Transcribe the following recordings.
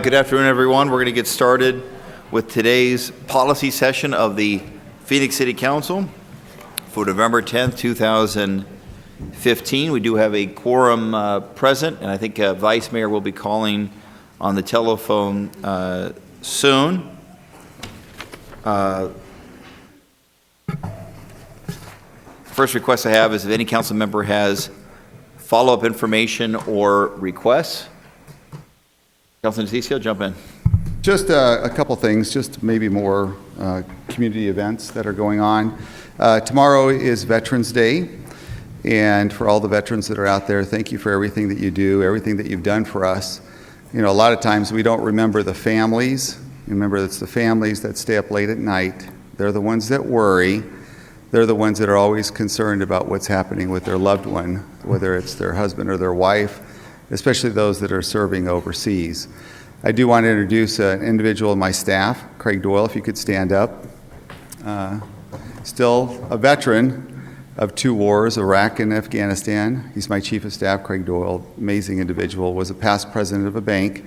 Good afternoon, everyone. We're going to get started with today's policy session of the Phoenix City Council for November 10th, 2015. We do have a quorum present, and I think Vice Mayor will be calling on the telephone soon. First request I have is if any council member has follow-up information or requests. Councilman DeCiccio, jump in. Just a couple things, just maybe more community events that are going on. Tomorrow is Veterans Day, and for all the veterans that are out there, thank you for everything that you do, everything that you've done for us. You know, a lot of times we don't remember the families. Remember, it's the families that stay up late at night. They're the ones that worry. They're the ones that are always concerned about what's happening with their loved one, whether it's their husband or their wife, especially those that are serving overseas. I do want to introduce an individual in my staff, Craig Doyle, if you could stand up. Still a veteran of 2 wars, Iraq and Afghanistan. He's my chief of staff, Craig Doyle, amazing individual, was a past president of a bank.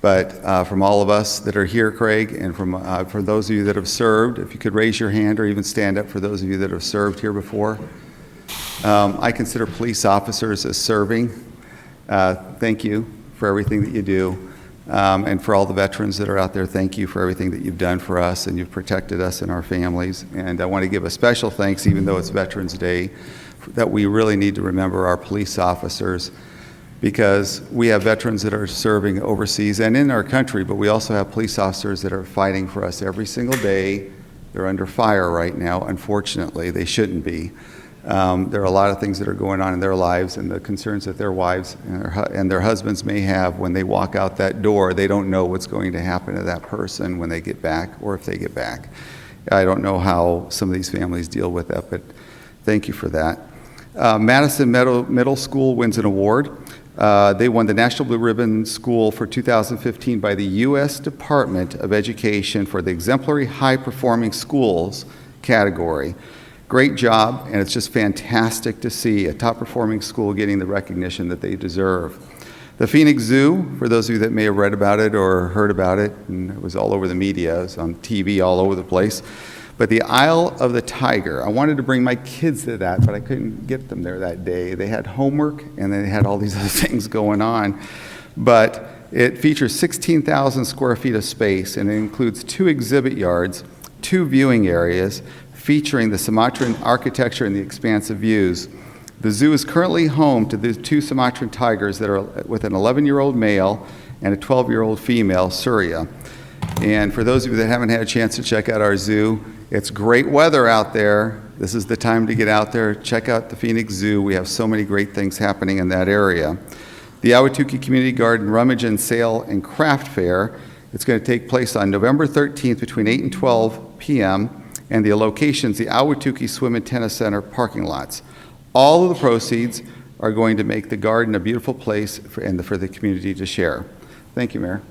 But from all of us that are here, Craig, and for those of you that have served, if you could raise your hand or even stand up for those of you that have served here before. I consider police officers as serving. Thank you for everything that you do. And for all the veterans that are out there, thank you for everything that you've done for us, and you've protected us and our families. And I want to give a special thanks, even though it's Veterans Day, that we really need to remember our police officers, because we have veterans that are serving overseas and in our country, but we also have police officers that are fighting for us every single day. They're under fire right now, unfortunately. They shouldn't be. There are a lot of things that are going on in their lives, and the concerns that their wives and their husbands may have when they walk out that door. They don't know what's going to happen to that person when they get back, or if they get back. I don't know how some of these families deal with that, but thank you for that. Madison Middle School wins an award. They won the National Blue Ribbon School for 2015 by the U.S. Department of Education for the Exemplary High Performing Schools category. Great job, and it's just fantastic to see a top-performing school getting the recognition that they deserve. The Phoenix Zoo, for those of you that may have read about it or heard about it, and it was all over the media, it was on TV all over the place, but the Isle of the Tiger, I wanted to bring my kids to that, but I couldn't get them there that day. They had homework, and they had all these other things going on. But it features 16,000 square feet of space, and it includes 2 exhibit yards, 2 viewing areas, featuring the Sumatran architecture and the expansive views. The zoo is currently home to the 2 Sumatran tigers that are with an 11-year-old male and a 12-year-old female, Surya. And for those of you that haven't had a chance to check out our zoo, it's great weather out there. This is the time to get out there, check out the Phoenix Zoo. We have so many great things happening in that area. The Ahwatukee Community Garden Rummage and Sale and Craft Fair, it's going to take place on November 13th between 8 and 12 p.m., and the locations, the Ahwatukee Swim and Tennis Center parking lots. All of the proceeds are going to make the garden a beautiful place for the community to share. Thank you, Mayor.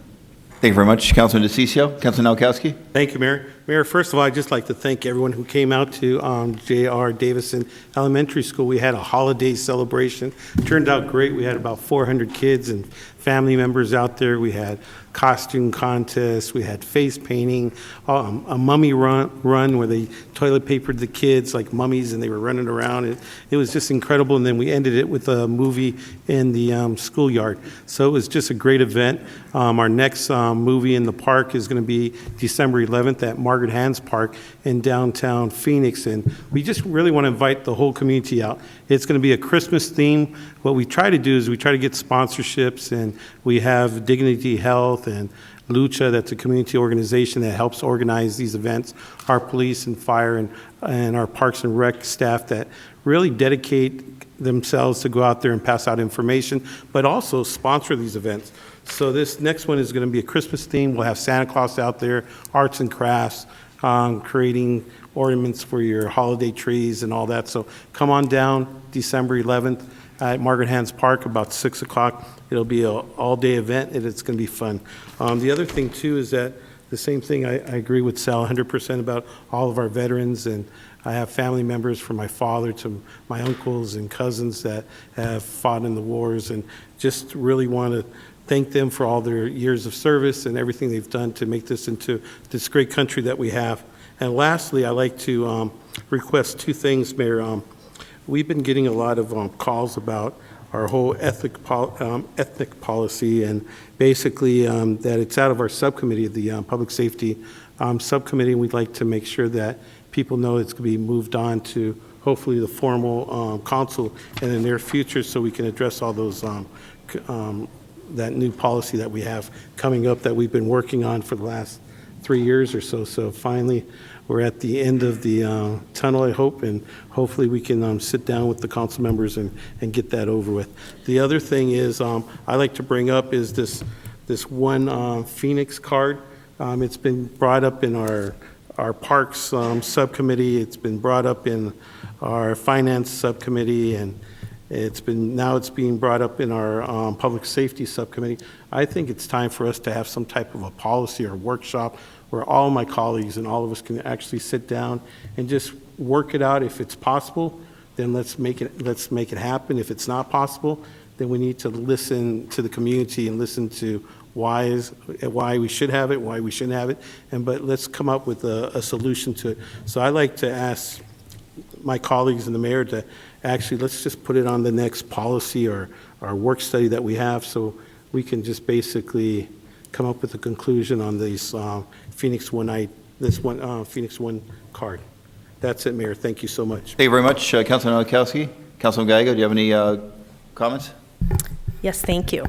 Thank you very much, Councilman DeCiccio. Councilman Nowakowski. Thank you, Mayor. Mayor, first of all, I'd just like to thank everyone who came out to J.R. Davison Elementary School. We had a holiday celebration. Turned out great. We had about 400 kids and family members out there. We had costume contests. We had face painting, a mummy run where they toilet papered the kids like mummies and they were running around. It was just incredible. And then we ended it with a movie in the schoolyard. So it was just a great event. Our next movie in the park is going to be December 11th at Margaret Hans Park in downtown Phoenix. And we just really want to invite the whole community out. It's going to be a Christmas theme. What we try to do is we try to get sponsorships, and we have Dignity Health and Lucha, that's a community organization that helps organize these events, our police and fire and our Parks and Rec staff that really dedicate themselves to go out there and pass out information, but also sponsor these events. So this next one is going to be a Christmas theme. We'll have Santa Claus out there, arts and crafts, creating ornaments for your holiday trees and all that. So come on down December 11th at Margaret Hans Park about 6 o'clock. It'll be an all-day event, and it's going to be fun. The other thing, too, is that the same thing, I agree with Sal 100% about all of our veterans, and I have family members from my father to my uncles and cousins that have fought in the wars, and just really want to thank them for all their years of service and everything they've done to make this into this great country that we have. And lastly, I'd like to request two things, Mayor. We've been getting a lot of calls about our whole ethnic policy, and basically that it's out of our subcommittee, the Public Safety Subcommittee. We'd like to make sure that people know it's going to be moved on to hopefully the formal council in the near future, so we can address all those that new policy that we have coming up that we've been working on for the last 3 years or so. So finally, we're at the end of the tunnel, I hope, and hopefully we can sit down with the council members and get that over with. The other thing is I like to bring up is this one Phoenix card. It's been brought up in our Parks subcommittee. It's been brought up in our Finance subcommittee, and it's being brought up in our Public Safety subcommittee. I think it's time for us to have some type of a policy or workshop where all my colleagues and all of us can actually sit down and just work it out. If it's possible, then let's make it happen. If it's not possible, then we need to listen to the community and listen to why we should have it, why we shouldn't have it, but let's come up with a solution to it. So I'd like to ask my colleagues and the mayor to actually, let's just put it on the next policy or our work study that we have, so we can just basically come up with a conclusion on these Phoenix One Phoenix One card. That's it, Mayor. Thank you so much. Thank you very much, Councilman Nowakowski. Councilman Gallego, do you have any comments? Yes, thank you.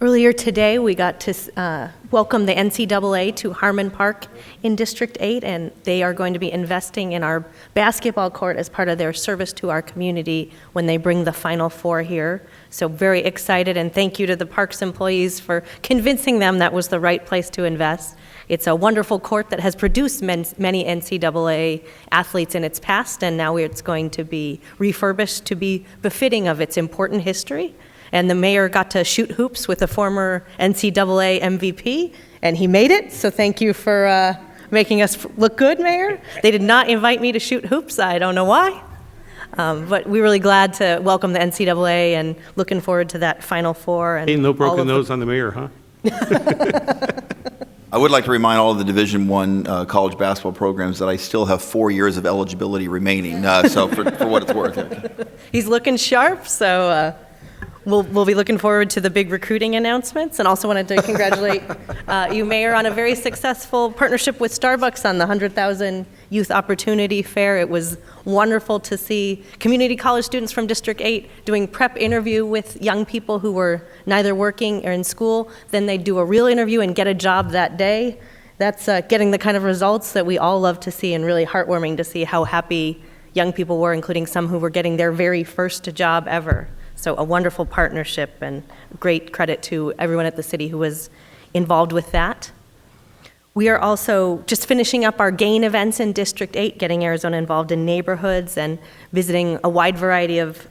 Earlier today, we got to welcome the NCAA to Harmon Park in District 8, and they are going to be investing in our basketball court as part of their service to our community when they bring the Final Four here. So very excited, and thank you to the Parks employees for convincing them that was the right place to invest. It's a wonderful court that has produced many NCAA athletes in its past, and now it's going to be refurbished to be befitting of its important history. And the mayor got to shoot hoops with a former NCAA MVP, and he made it. So thank you for making us look good, Mayor. They did not invite me to shoot hoops. I don't know why. But we're really glad to welcome the NCAA and looking forward to that Final Four. And Ain't no broken nose on the mayor, huh? I would like to remind all of the Division I college basketball programs that I still have 4 years of eligibility remaining, so for what it's worth. He's looking sharp, so we'll be looking forward to the big recruiting announcements, and also wanted to congratulate you, Mayor, on a very successful partnership with Starbucks on the 100,000 Youth Opportunity Fair. It was wonderful to see community college students from District 8 doing prep interview with young people who were neither working or in school. Then they'd do a real interview and get a job that day. That's getting the kind of results that we all love to see, and really heartwarming to see how happy young people were, including some who were getting their very first job ever. So a wonderful partnership, and great credit to everyone at the city who was involved with that. We are also just finishing up our GAIN events in District 8, getting Arizona involved in neighborhoods and visiting a wide variety of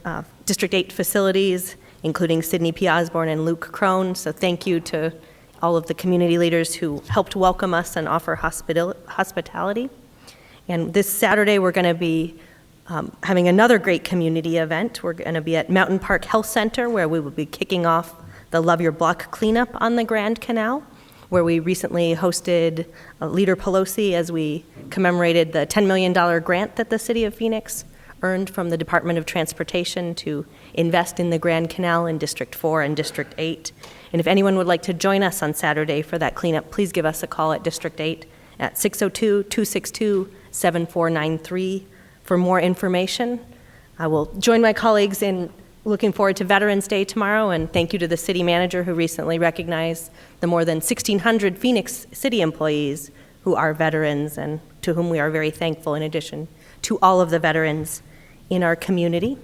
District 8 facilities, including Sidney P. Osborne and Luke Crone. So thank you to all of the community leaders who helped welcome us and offer hospitality. And this Saturday, we're going to be having another great community event. We're going to be at Mountain Park Health Center, where we will be kicking off the Love Your Block cleanup on the Grand Canal, where we recently hosted Leader Pelosi as we commemorated the $10 million grant that the city of Phoenix earned from the Department of Transportation to invest in the Grand Canal in District 4 and District 8. And if anyone would like to join us on Saturday for that cleanup, please give us a call at District 8 at 602-262-7493 for more information. I will join my colleagues in looking forward to Veterans Day tomorrow, and thank you to the city manager who recently recognized the more than 1,600 Phoenix city employees who are veterans, and to whom we are very thankful, in addition to all of the veterans in our community.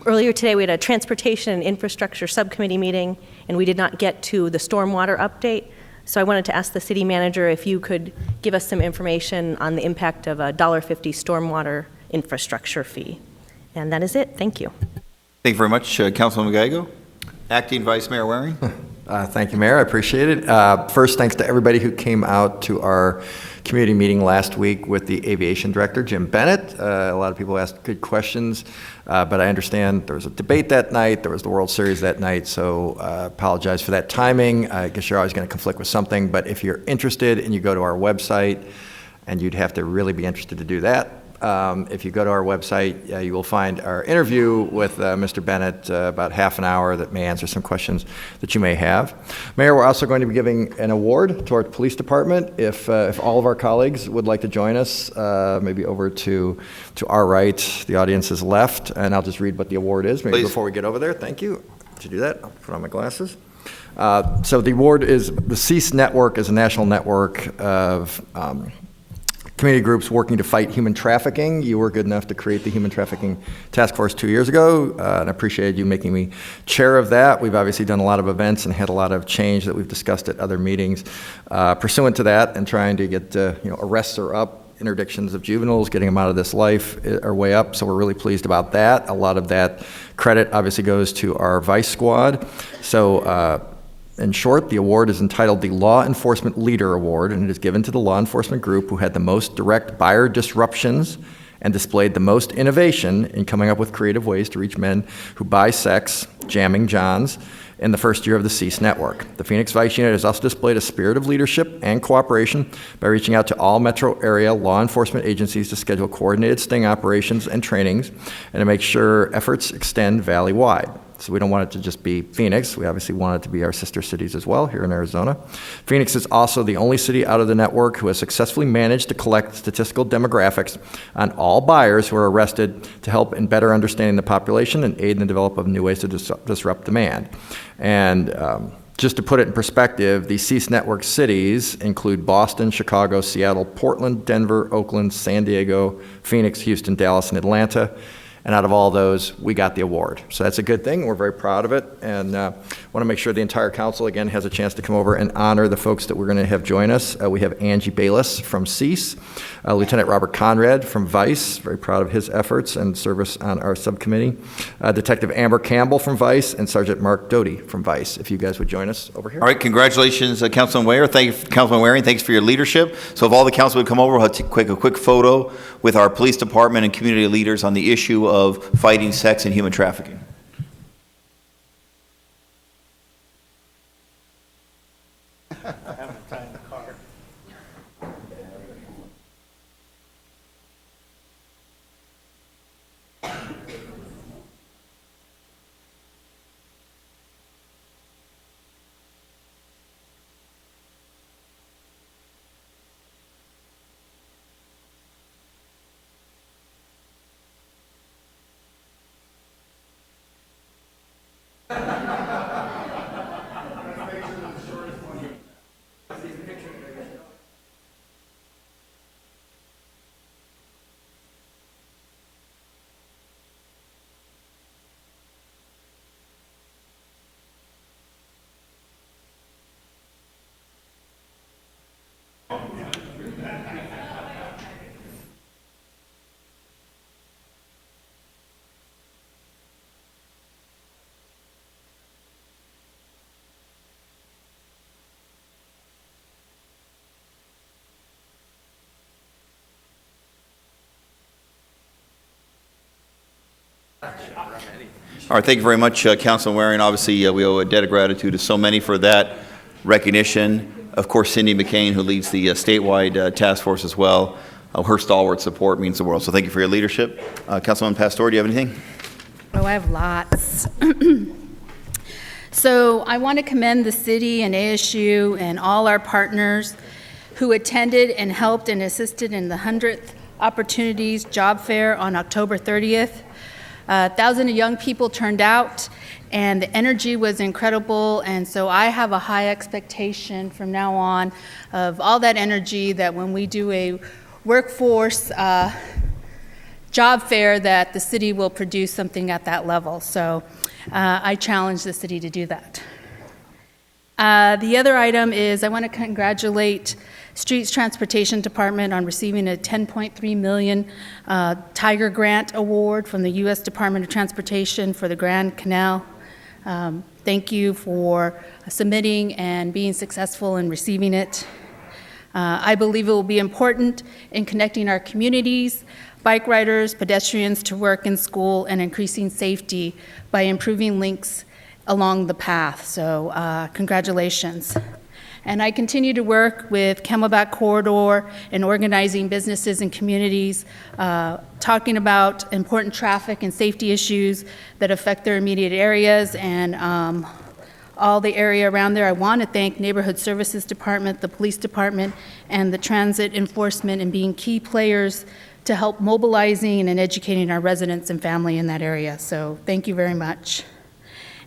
Earlier today, we had a Transportation and Infrastructure Subcommittee meeting, and we did not get to the stormwater update. So I wanted to ask the city manager if you could give us some information on the impact of a $1.50 stormwater infrastructure fee. And that is it. Thank you. Thank you very much, Councilman Gallego. Acting Vice Mayor Waring. Thank you, Mayor. I appreciate it. First, thanks to everybody who came out to our community meeting last week with the aviation director, Jim Bennett. A lot of people asked good questions, but I understand there was a debate that night. There was the World Series that night, so apologize for that timing. I guess you're always going to conflict with something, but if you're interested and you go to our website, and you'd have to really be interested to do that, if you go to our website, you will find our interview with Mr. Bennett, about half an hour, that may answer some questions that you may have. Mayor, we're also going to be giving an award to our police department. If all of our colleagues would like to join us, maybe over to our right, the audience is left, and I'll just read what the award is, maybe Please. before we get over there. Thank you. To do that, I'll put on my glasses. So the award is, the CEASE Network is a national network of community groups working to fight human trafficking. You were good enough to create the Human Trafficking Task Force 2 years ago, and I appreciated you making me chair of that. We've obviously done a lot of events and had a lot of change that we've discussed at other meetings. Pursuant to that and trying to get arrests are up, interdictions of juveniles, getting them out of this life are way up, so we're really pleased about that. A lot of that credit obviously goes to our Vice Squad. So in short, the award is entitled the Law Enforcement Leader Award, and it is given to the law enforcement group who had the most direct buyer disruptions and displayed the most innovation in coming up with creative ways to reach men who buy sex, jamming Johns, in the first year of the CEASE network. The Phoenix Vice Unit has also displayed a spirit of leadership and cooperation by reaching out to all metro area law enforcement agencies to schedule coordinated sting operations and trainings and to make sure efforts extend valley-wide. So we don't want it to just be Phoenix. We obviously want it to be our sister cities as well here in Arizona. Phoenix is also the only city out of the network who has successfully managed to collect statistical demographics on all buyers who are arrested to help in better understanding the population and aid in the development of new ways to disrupt demand. And just to put it in perspective, the CEASE network cities include Boston, Chicago, Seattle, Portland, Denver, Oakland, San Diego, Phoenix, Houston, Dallas, and Atlanta. And out of all those, we got the award. So that's a good thing. We're very proud of it. And want to make sure the entire council, again, has a chance to come over and honor the folks that we're going to have join us. We have Angie Bayless from CEASE, Lieutenant Robert Conrad from Vice, very proud of his efforts and service on our subcommittee, Detective Amber Campbell from Vice, and Sergeant Mark Doty from Vice. If you guys would join us over here. All right, congratulations, Councilman Waring. Councilman Waring, thanks for your leadership. So if all the council would come over, we'll take a quick photo with our police department and community leaders on the issue of fighting sex and human trafficking. All right, thank you very much, Councilman Waring. Obviously, we owe a debt of gratitude to so many for that recognition. Of course, Cindy McCain, who leads the statewide task force as well. Her stalwart support means the world. So thank you for your leadership. Councilman Pastor, do you have anything? Oh, I have lots. So I want to commend the city and ASU and all our partners who attended and helped and assisted in the 100th Opportunities Job Fair on October 30th. 1,000 young people turned out, and the energy was incredible, and so I have a high expectation from now on of all that energy, that when we do a workforce job fair, that the city will produce something at that level. So I challenge the city to do that. The other item is I want to congratulate Streets Transportation Department on receiving a $10.3 million Tiger Grant Award from the U.S. Department of Transportation for the Grand Canal Thank you for submitting and being successful in receiving it. I believe it will be important in connecting our communities, bike riders, pedestrians to work and school, and increasing safety by improving links along the path. So congratulations. And I continue to work with Camelback Corridor and organizing businesses and communities, talking about important traffic and safety issues that affect their immediate areas and all the area around there. I want to thank Neighborhood Services Department, the Police Department, and the Transit Enforcement in being key players to help mobilizing and educating our residents and family in that area. So thank you very much.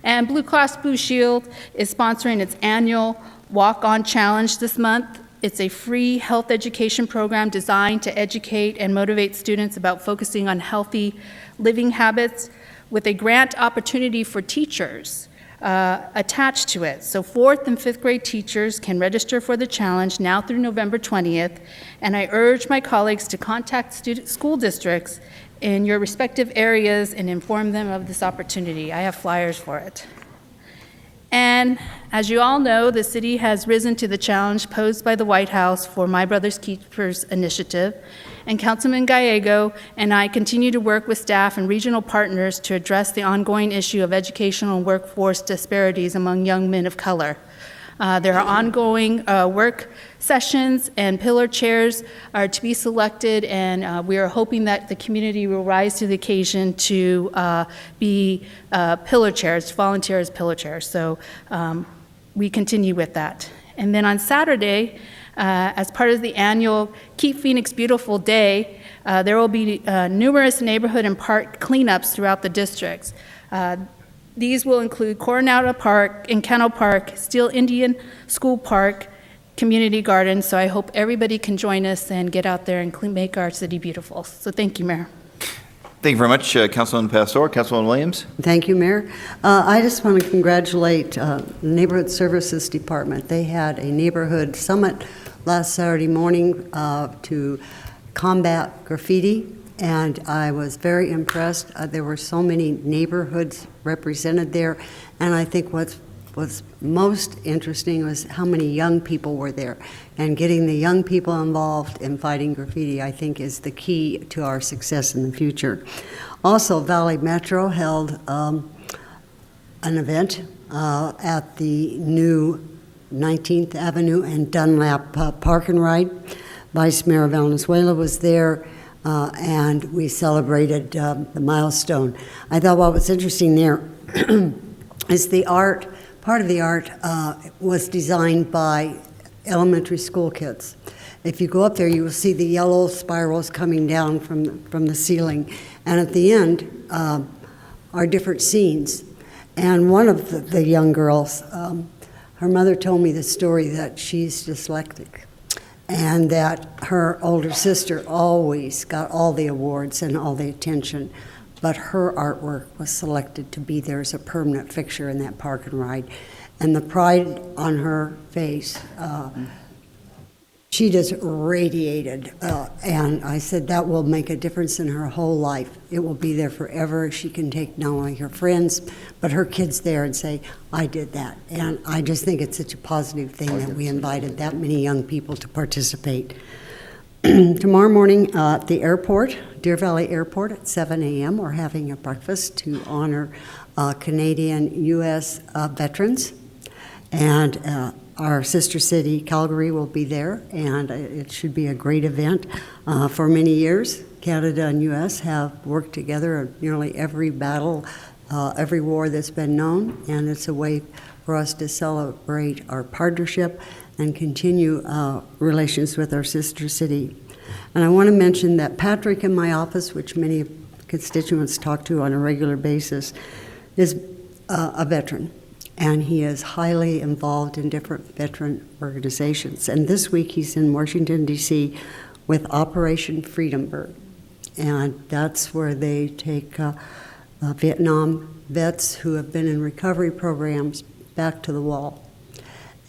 And Blue Cross Blue Shield is sponsoring its annual Walk On Challenge this month. It's a free health education program designed to educate and motivate students about focusing on healthy living habits with a grant opportunity for teachers attached to it. So 4th and 5th grade teachers can register for the challenge now through November 20th, and I urge my colleagues to contact school districts in your respective areas and inform them of this opportunity. I have flyers for it. And as you all know, the city has risen to the challenge posed by the White House for My Brother's Keepers initiative, and Councilman Gallego and I continue to work with staff and regional partners to address the ongoing issue of educational and workforce disparities among young men of color. There are ongoing work sessions, and pillar chairs are to be selected, and we are hoping that the community will rise to the occasion to be pillar chairs, volunteer as pillar chairs. So we continue with that. And then on Saturday, as part of the annual Keep Phoenix Beautiful Day, there will be numerous neighborhood and park cleanups throughout the districts. These will include Coronado Park, Encano Park, Steel Indian School Park, Community Garden. So I hope everybody can join us and get out there and make our city beautiful. So thank you, Mayor. Thank you very much, Councilwoman Pastor. Councilwoman Williams? Thank you, Mayor. I just want to congratulate the Neighborhood Services Department. They had a neighborhood summit last Saturday morning to combat graffiti, and I was very impressed. There were so many neighborhoods represented there, and I think what's most interesting was how many young people were there. And getting the young people involved in fighting graffiti, I think, is the key to our success in the future. Also, Valley Metro held an event at the new 19th Avenue and Dunlap Park and Ride. Vice Mayor Valenzuela was there, and we celebrated the milestone. I thought what was interesting there is the art. Part of the art was designed by elementary school kids. If you go up there, you will see the yellow spirals coming down from the ceiling. And at the end are different scenes. And one of the young girls, her mother told me the story that she's dyslexic and that her older sister always got all the awards and all the attention. But her artwork was selected to be there as a permanent fixture in that park and ride. And the pride on her face, she just radiated. And I said, that will make a difference in her whole life. It will be there forever. She can take not only her friends, but her kids there and say, I did that. And I just think it's such a positive thing that we invited that many young people to participate. Tomorrow morning at the airport, Deer Valley Airport at 7 a.m., we're having a breakfast to honor Canadian U.S. veterans. And our sister city, Calgary, will be there, and it should be a great event. For many years, Canada and U.S. have worked together in nearly every battle, every war that's been known, and it's a way for us to celebrate our partnership and continue relations with our sister city. And I want to mention that Patrick in my office, which many constituents talk to on a regular basis, is a veteran, and he is highly involved in different veteran organizations. And this week he's in Washington, D.C. with Operation Freedom Bird, and that's where they take Vietnam vets who have been in recovery programs back to the wall.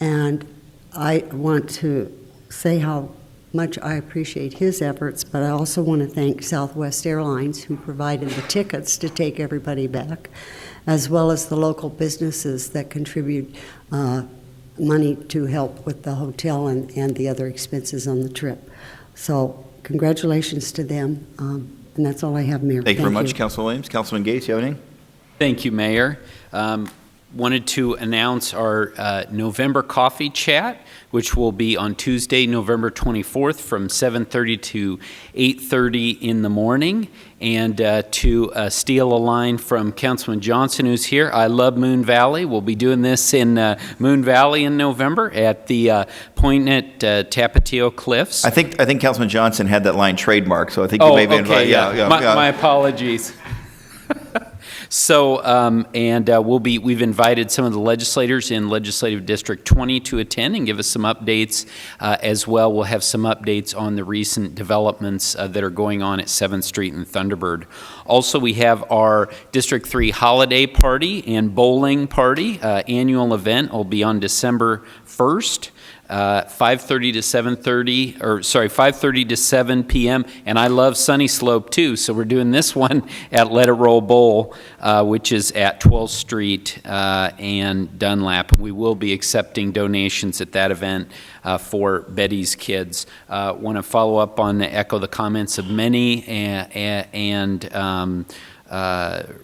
And I want to say how much I appreciate his efforts, but I also want to thank Southwest Airlines, who provided the tickets to take everybody back, as well as the local businesses that contribute money to help with the hotel and the other expenses on the trip. So congratulations to them, and that's all I have, Mayor. Thank you very much, Councilman Williams. Councilman Gates, you have anything? Thank you, Mayor. Wanted to announce our November coffee chat, which will be on Tuesday, November 24th from 7:30 to 8:30 in the morning. And to steal a line from Councilman Johnson, who's here, I love Moon Valley. We'll be doing this in Moon Valley in November at the Poignant Tapatio Cliffs. I think Councilman Johnson had that line trademarked, so I think you Oh, may be okay, invited. yeah. My apologies. So, we've invited some of the legislators in Legislative District 20 to attend and give us some updates as well. We'll have some updates on the recent developments that are going on at 7th Street and Thunderbird. Also, we have our District 3 holiday party and bowling party. Annual event will be on December 1st. 5:30 to 7:30, or sorry, 5:30 to 7 p.m. And I love Sunny Slope too, so we're doing this one at Let It Roll Bowl, which is at 12th Street and Dunlap. We will be accepting donations at that event for Betty's Kids. Want to follow up on echo the comments of many and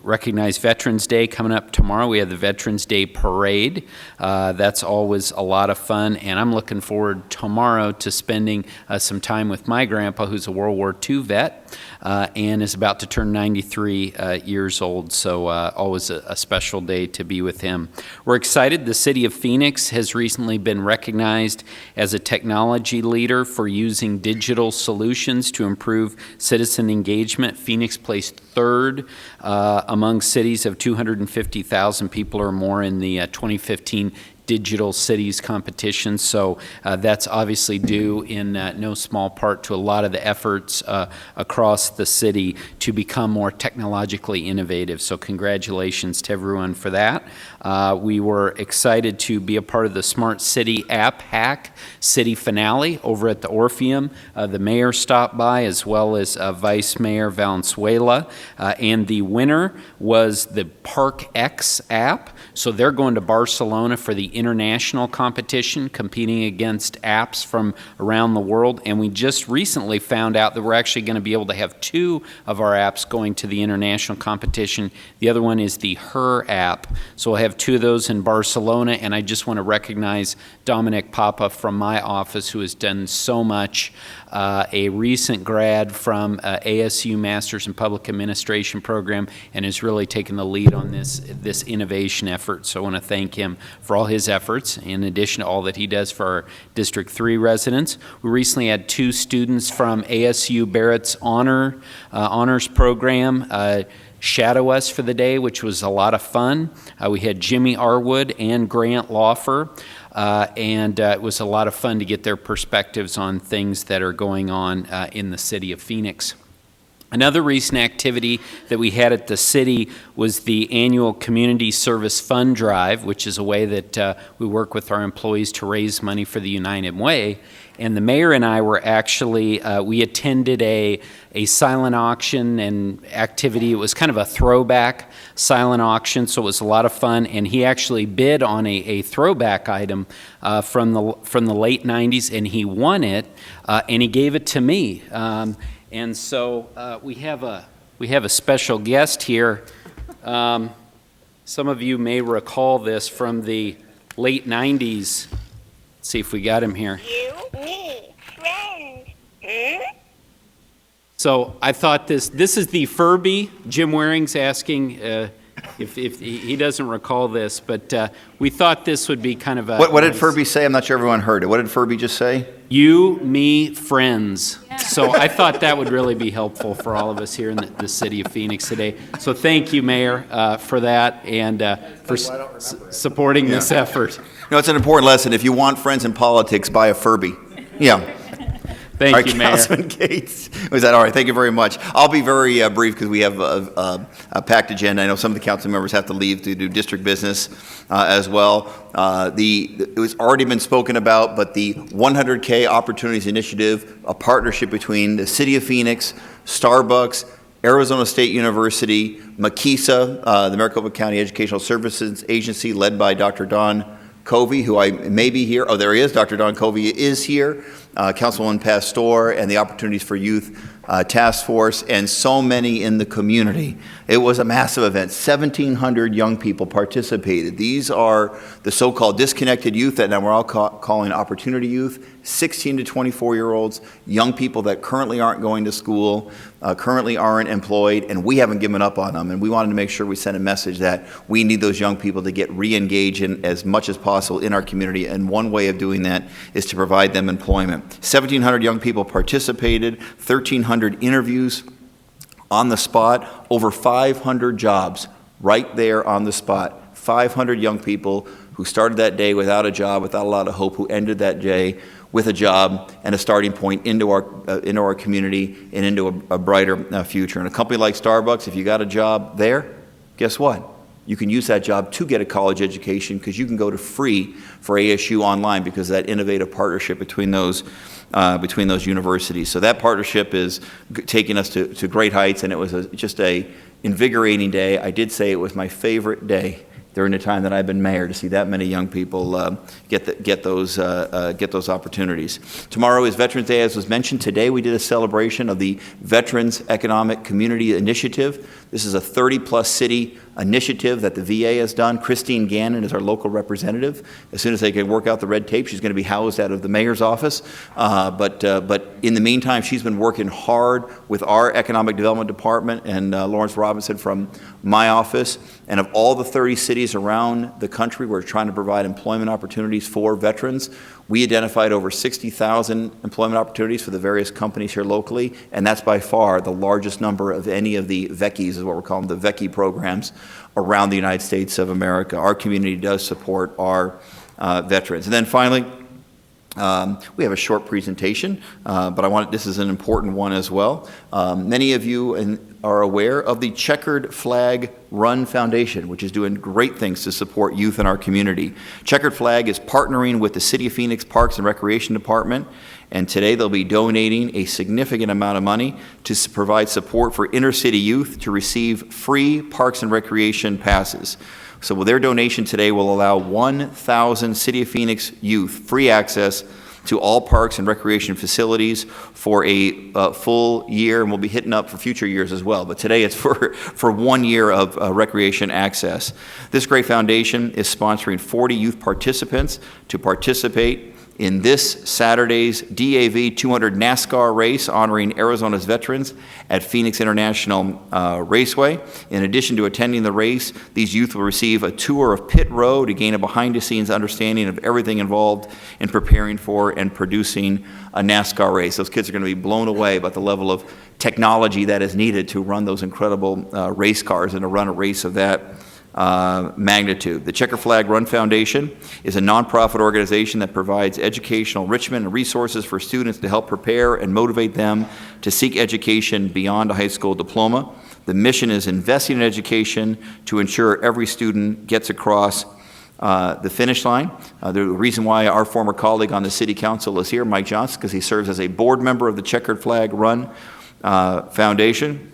recognize Veterans Day coming up tomorrow. We have the Veterans Day Parade. That's always a lot of fun, and I'm looking forward tomorrow to spending some time with my grandpa, who's a World War II vet and is about to turn 93 years old, so always a special day to be with him. We're excited. The City of Phoenix has recently been recognized as a technology leader for using digital solutions to improve citizen engagement. Phoenix placed third among cities of 250,000 people or more in the 2015 Digital Cities competition. So that's obviously due in no small part to a lot of the efforts across the city to become more technologically innovative. So congratulations to everyone for that. We were excited to be a part of the Smart City App Hack City Finale over at the Orpheum. The mayor stopped by, as well as Vice Mayor Valenzuela, and the winner was the Park X app. So they're going to Barcelona for the international competition, competing against apps from around the world. And we just recently found out that we're actually going to be able to have two of our apps going to the international competition. The other one is the Her app. So we'll have two of those in Barcelona. And I just want to recognize Dominic Papa from my office, who has done so much. A recent grad from ASU Masters in Public Administration program, and has really taken the lead on this innovation effort. So I want to thank him for all his efforts, in addition to all that he does for our District 3 residents. We recently had two students from ASU Barrett's honors program shadow us for the day, which was a lot of fun. We had Jimmy Arwood and Grant Laufer. And it was a lot of fun to get their perspectives on things that are going on in the city of Phoenix. Another recent activity that we had at the city was the annual Community Service Fund Drive, which is a way that we work with our employees to raise money for the United Way. And the mayor and I were actually, we attended a silent auction and activity. It was kind of a throwback silent auction, so it was a lot of fun. And he actually bid on a throwback item from the late 90s, and he won it, and he gave it to me. And so we have a special guest here. Some of you may recall this from the late 90s. Let's see if we got him here. You, me, friends. So I thought this is the Furby. Jim Waring's asking if he doesn't recall this, but we thought this would be kind of a... What did Furby say? I'm not sure everyone heard it. What did Furby just say? You, me, friends. So I thought that would really be helpful for all of us here in the city of Phoenix today. So thank you, Mayor, for that and for supporting this effort. No, it's an important lesson. If you want friends in politics, buy a Furby. Yeah. Thank you, Mayor. Councilman Gates. Was that all right? Thank you very much. I'll be very brief because we have a packed agenda. I know some of the council members have to leave to do district business as well. It was already been spoken about, but the 100K Opportunities Initiative, a partnership between the City of Phoenix, Starbucks, Arizona State University, MAKISA, the Maricopa County Educational Services Agency, led by Dr. Don Covey, who I may be here. Oh, there he is. Dr. Don Covey is here. Councilwoman Pastor, and the Opportunities for Youth Task Force, and so many in the community. It was a massive event. 1,700 young people participated. These are the so-called disconnected youth that now we're all calling Opportunity Youth, 16 to 24-year-olds, young people that currently aren't going to school, currently aren't employed, and we haven't given up on them. And we wanted to make sure we sent a message that we need those young people to get re-engaged in as much as possible in our community, and one way of doing that is to provide them employment. 1,700 young people participated, 1,300 interviews on the spot, over 500 jobs right there on the spot. 500 young people who started that day without a job, without a lot of hope, who ended that day with a job and a starting point into our community and into a brighter future. And a company like Starbucks, if you got a job there, guess what? You can use that job to get a college education, because you can go to free for ASU online because of that innovative partnership between those universities. So that partnership is taking us to great heights, and it was just a invigorating day. I did say it was my favorite day during the time that I've been mayor, to see that many young people get those opportunities. Tomorrow is Veterans Day, as was mentioned. Today we did a celebration of the Veterans Economic Community Initiative. This is a 30-plus city initiative that the VA has done. Christine Gannon is our local representative. As soon as they can work out the red tape, she's going to be housed out of the mayor's office. But in the meantime, she's been working hard with our economic development department and Lawrence Robinson from my office. And of all the 30 cities around the country, we're trying to provide employment opportunities for veterans. We identified over 60,000 employment opportunities for the various companies here locally, and that's by far the largest number of any of the VECIs, is what we're calling the VECI programs, around the United States of America. Our community does support our veterans. And then finally, we have a short presentation, but this is an important one as well. Many of you are aware of the Checkered Flag Run Foundation, which is doing great things to support youth in our community. Checkered Flag is partnering with the City of Phoenix Parks and Recreation Department, and today they'll be donating a significant amount of money to provide support for inner city youth to receive free Parks and Recreation passes. So their donation today will allow 1,000 City of Phoenix youth free access to all parks and recreation facilities for a full year, and we'll be hitting up for future years as well. But today it's for 1 year of recreation access. This great foundation is sponsoring 40 youth participants to participate in this Saturday's DAV 200 NASCAR race honoring Arizona's veterans at Phoenix International Raceway. In addition to attending the race, these youth will receive a tour of pit row to gain a behind-the-scenes understanding of everything involved in preparing for and producing a NASCAR race. Those kids are going to be blown away by the level of technology that is needed to run those incredible race cars and to run a race of that magnitude. The Checkered Flag Run Foundation is a nonprofit organization that provides educational enrichment and resources for students to help prepare and motivate them to seek education beyond a high school diploma. The mission is investing in education to ensure every student gets across the finish line. The reason why our former colleague on the City Council is here, Mike Johnson, because he serves as a board member of the Checkered Flag Run Foundation.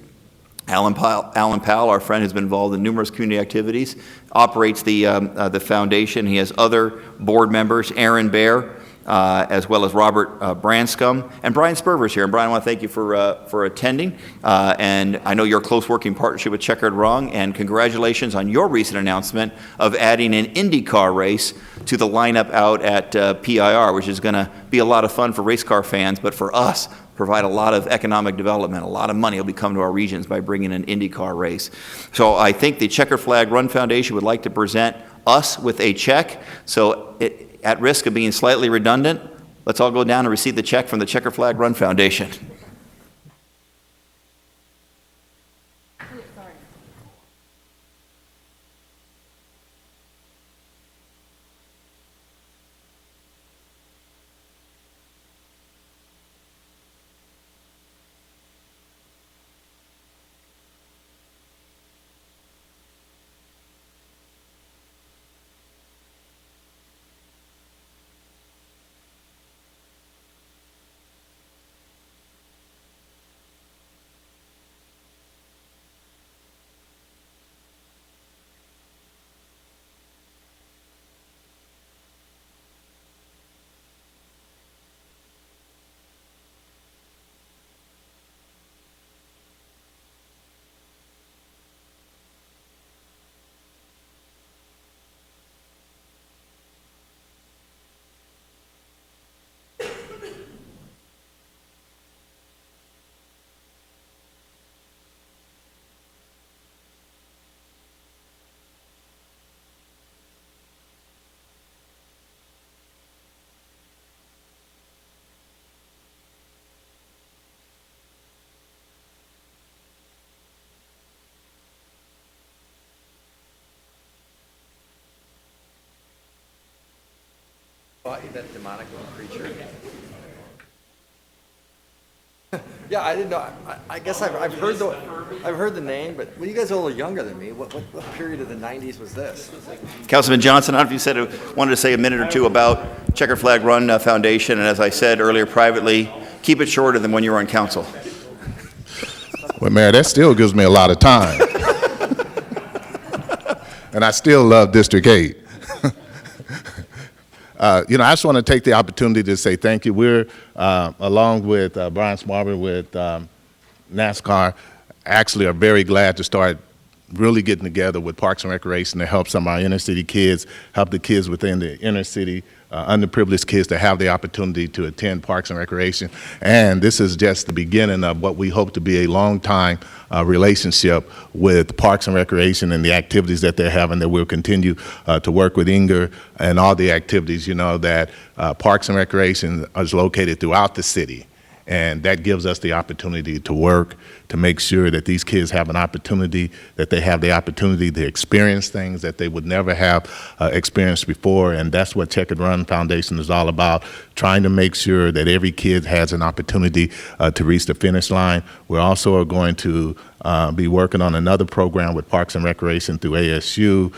Alan Powell, our friend who's been involved in numerous community activities, operates the foundation. He has other board members, Aaron Baer, as well as Robert Branscombe, and Brian Sperver's here. And Brian, I want to thank you for attending. And I know you're a close working partnership with Checkered Run, and congratulations on your recent announcement of adding an IndyCar race to the lineup out at PIR, which is going to be a lot of fun for race car fans, but for us, provide a lot of economic development. A lot of money will be coming to our regions by bringing an IndyCar race. So I think the Checkered Flag Run Foundation would like to present us with a check. So at risk of being slightly redundant, let's all go down and receive the check from the Checkered Flag Run Foundation. That demonic little creature. Yeah, I didn't know. I guess I've heard the name, but well, you guys are a little younger than me. What period of the 90s was this? Councilman Johnson, I don't know if you wanted to say a minute or two about Checkered Flag Run Foundation, and as I said earlier privately, keep it shorter than when you were on council. Well, Mayor, that still gives me a lot of time. And I still love District 8. I just want to take the opportunity to say thank you. We're, along with Brian Smarber with NASCAR, actually are very glad to start really getting together with Parks and Recreation to help some of our inner city kids, help the kids within the inner city, underprivileged kids to have the opportunity to attend Parks and Recreation. And this is just the beginning of what we hope to be a long-time relationship with Parks and Recreation and the activities that they're having, that we'll continue to work with Inger and all the activities, that Parks and Recreation is located throughout the city. And that gives us the opportunity to work to make sure that these kids have an opportunity, that they have the opportunity to experience things that they would never have experienced before. And that's what Checkered Run Foundation is all about, trying to make sure that every kid has an opportunity to reach the finish line. We're also going to be working on another program with Parks and Recreation through ASU,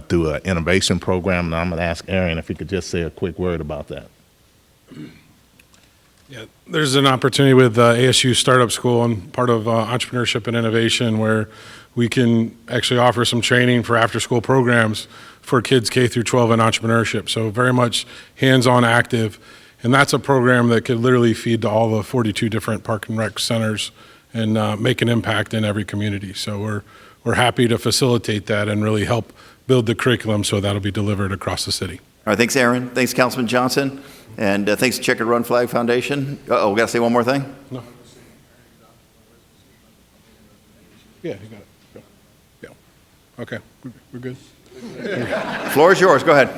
through an innovation program. And I'm going to ask Aaron if he could just say a quick word about that. Yeah, there's an opportunity with ASU Startup School and part of entrepreneurship and innovation where we can actually offer some training for after-school programs for kids K through 12 in entrepreneurship. So very much hands-on active, and that's a program that could literally feed to all the 42 different park and rec centers and make an impact in every community. So we're happy to facilitate that and really help build the curriculum so that'll be delivered across the city. All right, thanks, Aaron. Thanks, Councilman Johnson. And thanks to Checkered Run Flag Foundation. Uh-oh, we got to say one more thing? No. Yeah, you got it. Go. Yeah. Okay, we're good. The floor is yours. Go ahead.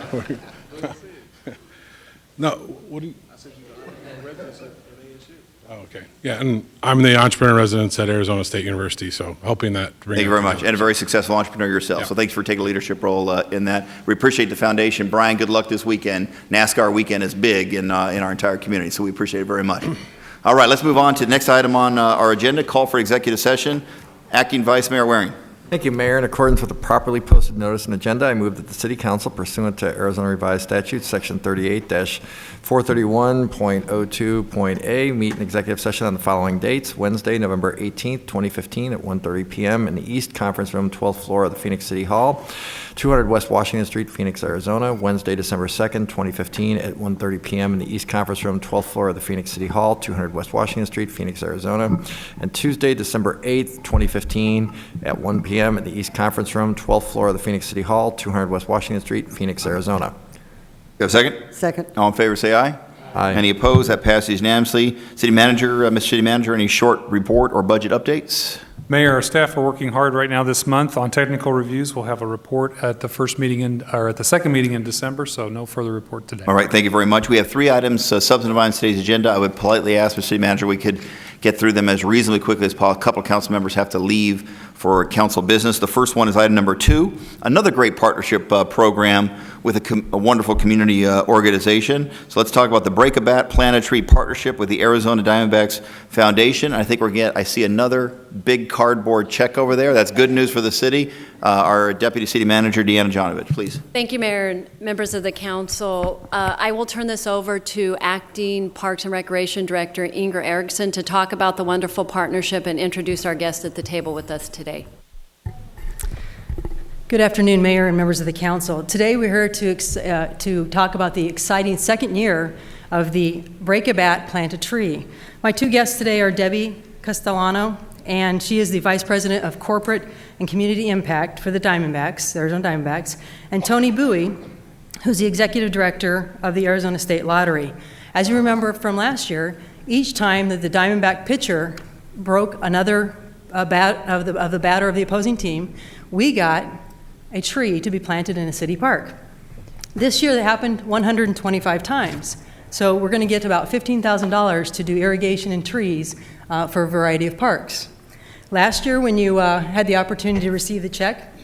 No, what do you? Oh, okay. Yeah, and I'm the entrepreneur residence at Arizona State University, so helping that. Thank you very much. And a very successful entrepreneur yourself. Yeah. So thanks for taking a leadership role in that. We appreciate the foundation. Brian, good luck this weekend. NASCAR weekend is big in our entire community, so we appreciate it very much. All right, let's move on to the next item on our agenda, call for executive session. Acting Vice Mayor Waring. Thank you, Mayor. In accordance with the properly posted notice and agenda, I move that the City Council, pursuant to Arizona Revised Statutes, Section 38-431.02.a, meet in executive session on the following dates: Wednesday, November 18th, 2015, at 1:30 p.m. in the East Conference Room, 12th floor of the Phoenix City Hall, 200 West Washington Street, Phoenix, Arizona. Wednesday, December 2nd, 2015, at 1:30 p.m. in the East Conference Room, 12th floor of the Phoenix City Hall, 200 West Washington Street, Phoenix, Arizona. And Tuesday, December 8th, 2015, at 1 p.m. in the East Conference Room, 12th floor of the Phoenix City Hall, 200 West Washington Street, Phoenix, Arizona. You have a second? Second. All in favor, say aye. Aye. Any opposed? That passes unanimously. City Manager, Mr. City Manager, any short report or budget updates? Mayor, our staff are working hard right now this month on technical reviews. We'll have a report at the first meeting or at the second meeting in December, so no further report today. All right, thank you very much. We have 3 items substantive on today's agenda. I would politely ask Mr. City Manager we could get through them as reasonably quickly as possible. A couple of council members have to leave for council business. The first one is item number 2, another great partnership program with a wonderful community organization. So let's talk about the Break a Bat Plant a Tree partnership with the Arizona Diamondbacks Foundation. I think I see another big cardboard check over there. That's good news for the city. Our Deputy City Manager, Deanna Jonovich, please. Thank you, Mayor and members of the council. I will turn this over to Acting Parks and Recreation Director Inger Erickson to talk about the wonderful partnership and introduce our guest at the table with us today. Good afternoon, Mayor and members of the council. Today we're here to talk about the exciting second year of the Break a Bat, Plant a Tree. My 2 guests today are Debbie Castellano, and she is the Vice President of Corporate and Community Impact for the Diamondbacks, the Arizona Diamondbacks, and Tony Bowie, who's the Executive Director of the Arizona State Lottery. As you remember from last year, each time that the Diamondback pitcher broke another bat of the batter of the opposing team, we got a tree to be planted in a city park. This year that happened 125 times. So we're going to get about $15,000 to do irrigation and trees for a variety of parks. Last year when you had the opportunity to receive the check,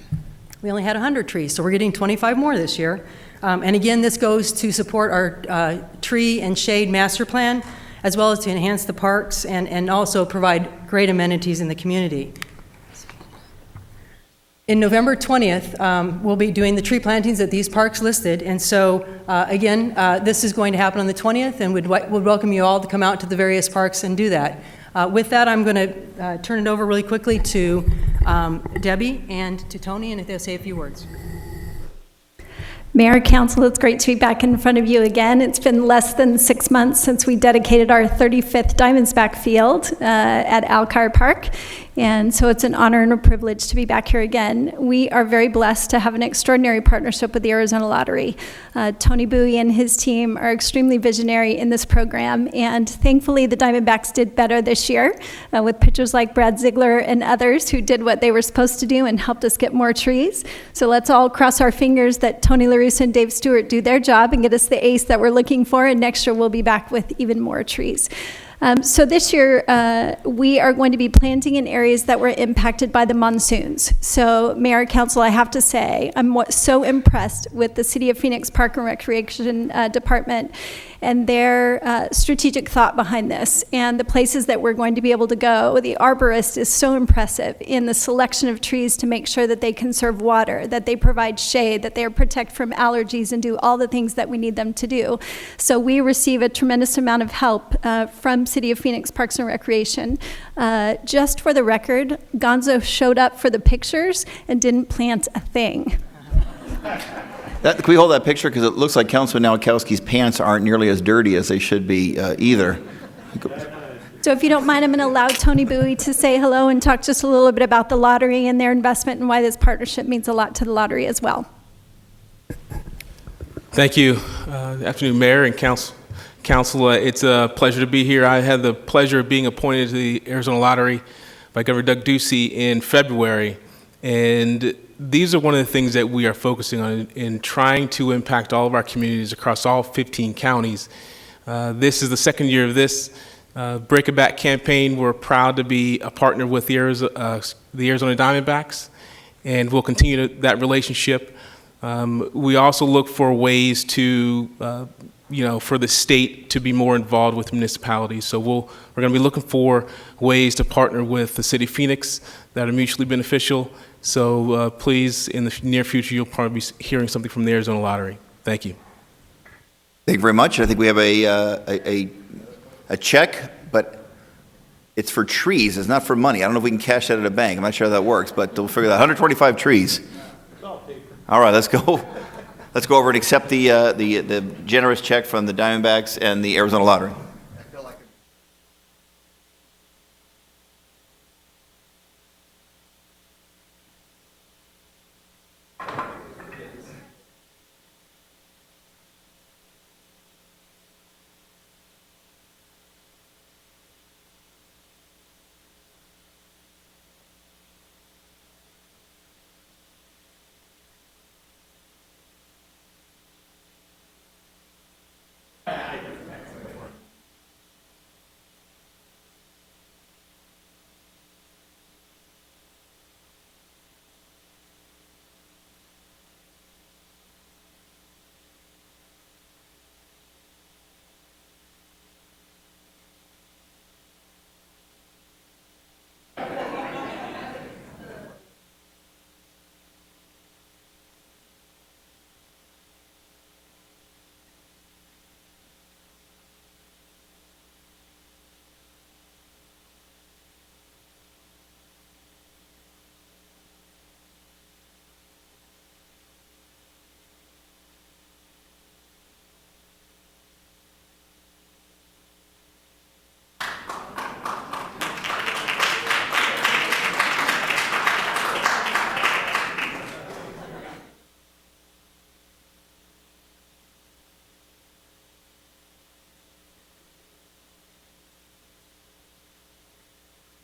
we only had 100 trees, so we're getting 25 more this year And again, this goes to support our tree and shade master plan, as well as to enhance the parks and also provide great amenities in the community. In November 20th, we'll be doing the tree plantings at these parks listed, and so again, this is going to happen on the 20th, and would welcome you all to come out to the various parks and do that. With that, I'm going to turn it over really quickly to Debbie and to Tony, and if they'll say a few words. Mayor, Council, it's great to be back in front of you again. It's been less than 6 months since we dedicated our 35th Diamondsback Field at Alcar Park. And so it's an honor and a privilege to be back here again. We are very blessed to have an extraordinary partnership with the Arizona Lottery. Tony Bowie and his team are extremely visionary in this program, and thankfully the Diamondbacks did better this year with pitchers like Brad Ziegler and others who did what they were supposed to do and helped us get more trees. So let's all cross our fingers that Tony LaRussa and Dave Stewart do their job and get us the ace that we're looking for, and next year we'll be back with even more trees. So this year, we are going to be planting in areas that were impacted by the monsoons. So, Mayor, Council, I have to say, I'm so impressed with the City of Phoenix Park and Recreation Department and their strategic thought behind this and the places that we're going to be able to go. The arborist is so impressive in the selection of trees to make sure that they conserve water, that they provide shade, that they protect from allergies and do all the things that we need them to do. So we receive a tremendous amount of help from City of Phoenix Parks and Recreation. Just for the record, Gonzo showed up for the pictures and didn't plant a thing. Can we hold that picture? Because it looks like Councilman Nowakowski's pants aren't nearly as dirty as they should be either. So if you don't mind, I'm going to allow Tony Bowie to say hello and talk just a little bit about the lottery and their investment and why this partnership means a lot to the lottery as well. Thank you. Good afternoon, Mayor and Council. It's a pleasure to be here. I had the pleasure of being appointed to the Arizona Lottery by Governor Doug Ducey in February. And these are one of the things that we are focusing on in trying to impact all of our communities across all 15 counties. This is the second year of this Break a Bat campaign. We're proud to be a partner with the Arizona Diamondbacks, and we'll continue that relationship. We also look for ways to for the state to be more involved with municipalities. So we're going to be looking for ways to partner with the City of Phoenix that are mutually beneficial. So please, in the near future, you'll probably be hearing something from the Arizona Lottery. Thank you. Thank you very much. I think we have a check, but it's for trees. It's not for money. I don't know if we can cash that at a bank. I'm not sure how that works, but we'll figure that. 125 trees. All right, let's go. Let's go over and accept the generous check from the Diamondbacks and the Arizona Lottery.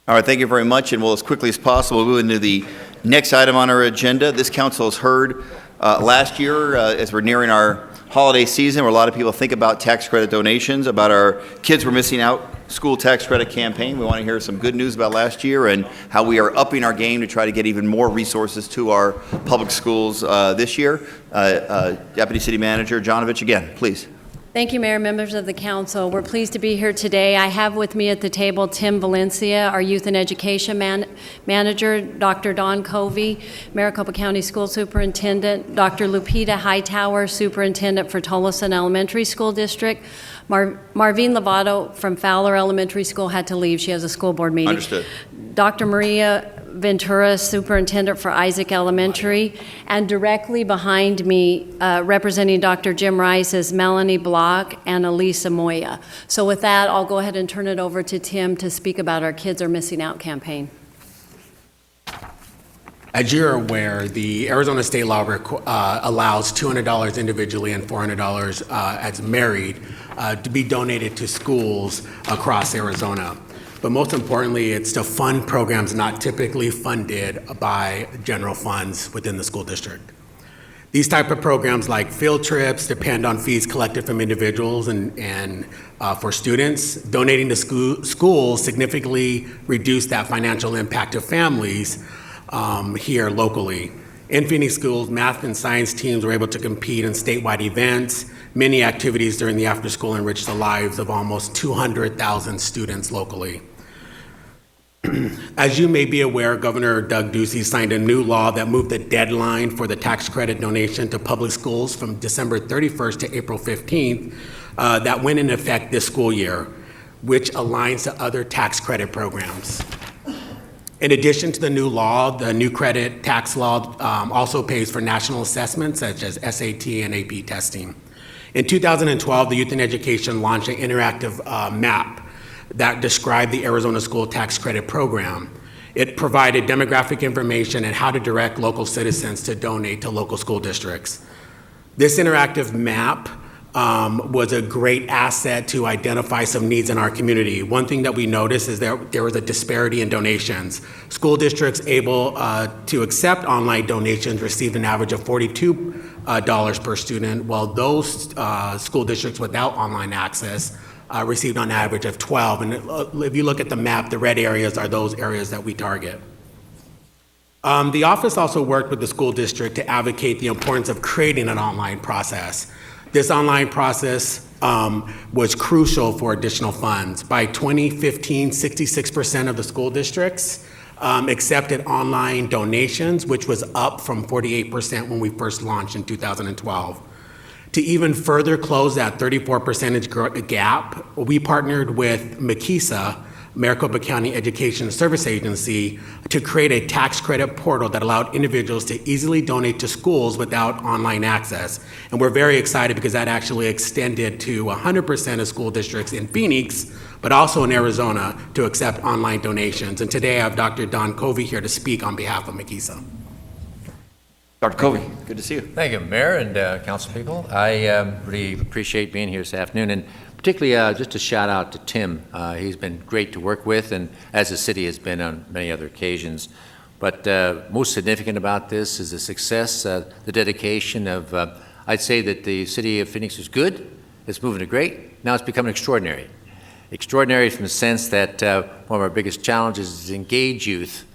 All right, thank you very much, and we'll, as quickly as possible, move into the next item on our agenda. This council has heard last year, as we're nearing our holiday season, where a lot of people think about tax credit donations, about our kids we're missing out school tax credit campaign. We want to hear some good news about last year and how we are upping our game to try to get even more resources to our public schools this year. Deputy City Manager Jonovich, again, please. Thank you, Mayor, members of the council. We're pleased to be here today. I have with me at the table Tim Valencia, our Youth and Education Manager, Dr. Don Covey, Maricopa County School Superintendent, Dr. Lupita Hightower, Superintendent for Tolleson Elementary School District. Marvine Lovato from Fowler Elementary School had to leave. She has a school board meeting. Understood. Dr. Maria Ventura, Superintendent for Isaac Elementary, and directly behind me, representing Dr. Jim Rice, is Melanie Block and Elisa Moya. So with that, I'll go ahead and turn it over to Tim to speak about our Kids Are Missing Out campaign. As you're aware, the Arizona state law allows $200 individually and $400 as married to be donated to schools across Arizona. But most importantly, it's to fund programs not typically funded by general funds within the school district. These type of programs like field trips depend on fees collected from individuals and for students. Donating to schools significantly reduce that financial impact of families here locally. In Phoenix schools, math and science teams were able to compete in statewide events. Many activities during the after-school enriched the lives of almost 200,000 students locally. As you may be aware, Governor Doug Ducey signed a new law that moved the deadline for the tax credit donation to public schools from December 31st to April 15th. That went into effect this school year, which aligns to other tax credit programs. In addition to the new law, the new credit tax law also pays for national assessments such as SAT and AP testing. In 2012, the Youth and Education launched an interactive map that described the Arizona School Tax Credit Program. It provided demographic information and how to direct local citizens to donate to local school districts. This interactive map was a great asset to identify some needs in our community. One thing that we noticed is there was a disparity in donations. School districts able to accept online donations received an average of $42 per student, while those school districts without online access received on average of 12. And if you look at the map, the red areas are those areas that we target. The office also worked with the school district to advocate the importance of creating an online process. This online process was crucial for additional funds. By 2015, 66% of the school districts accepted online donations, which was up from 48% when we first launched in 2012. To even further close that 34% gap, we partnered with MCESA, Maricopa County Education Service Agency, to create a tax credit portal that allowed individuals to easily donate to schools without online access. And we're very excited because that actually extended to 100% of school districts in Phoenix, but also in Arizona, to accept online donations. And today I have Dr. Don Covey here to speak on behalf of MCESA. Dr. Covey, good to see you. Thank you, Mayor and council people. I really appreciate being here this afternoon, and particularly just a shout out to Tim. He's been great to work with, and as the city has been on many other occasions. But most significant about this is the success, the dedication of, I'd say that the city of Phoenix is good, it's moving to great, now it's becoming extraordinary. Extraordinary from the sense that one of our biggest challenges is to engage youth.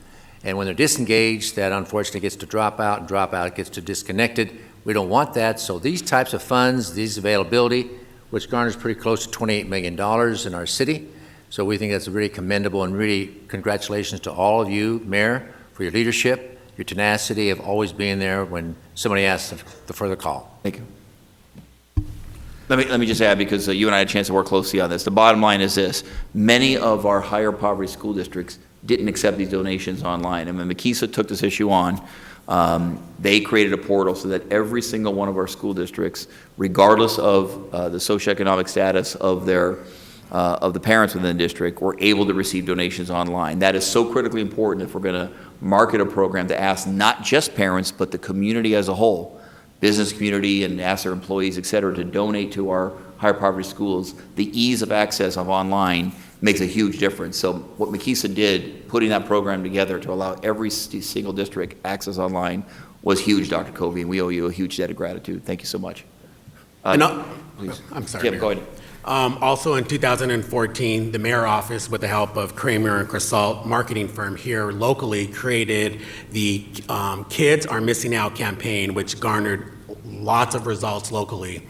And when they're disengaged, that unfortunately gets to drop out, gets to disconnected. We don't want that, so these types of funds, these availability, which garners pretty close to $28 million in our city. So we think that's really commendable, and really congratulations to all of you, Mayor, for your leadership, your tenacity of always being there when somebody asks the further call. Thank you. Let me just add, because you and I had a chance to work closely on this. The bottom line is this: many of our higher poverty school districts didn't accept these donations online. And when MCESA took this issue on, they created a portal so that every single one of our school districts, regardless of the socioeconomic status of the parents within the district, were able to receive donations online. That is so critically important if we're going to market a program to ask not just parents, but the community as a whole, business community, and ask their employees, et cetera, to donate to our higher poverty schools. The ease of access of online makes a huge difference. So what MCESA did, putting that program together to allow every single district access online, was huge, Dr. Covey, and we owe you a huge debt of gratitude. Thank you so much. Please. I'm sorry. Jim, Mayor. go ahead. Also in 2014, the mayor office, with the help of Kramer and Crasalt marketing firm here locally, created the Kids Are Missing Out campaign, which garnered lots of results locally.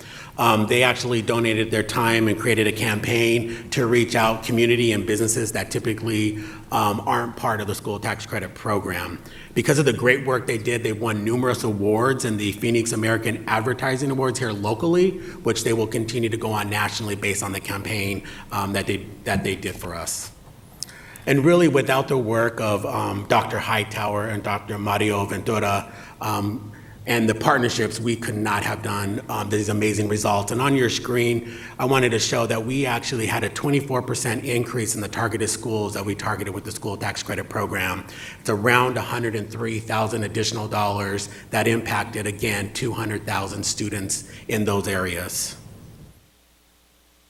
They actually donated their time and created a campaign to reach out community and businesses that typically aren't part of the school tax credit program. Because of the great work they did, they won numerous awards in the Phoenix American Advertising Awards here locally, which they will continue to go on nationally based on the campaign that they did for us. And really, without the work of Dr. Hightower and Dr. Mario Ventura, and the partnerships, we could not have done these amazing results. And on your screen, I wanted to show that we actually had a 24% increase in the targeted schools that we targeted with the school tax credit program. It's around $103,000 additional dollars that impacted, again, 200,000 students in those areas.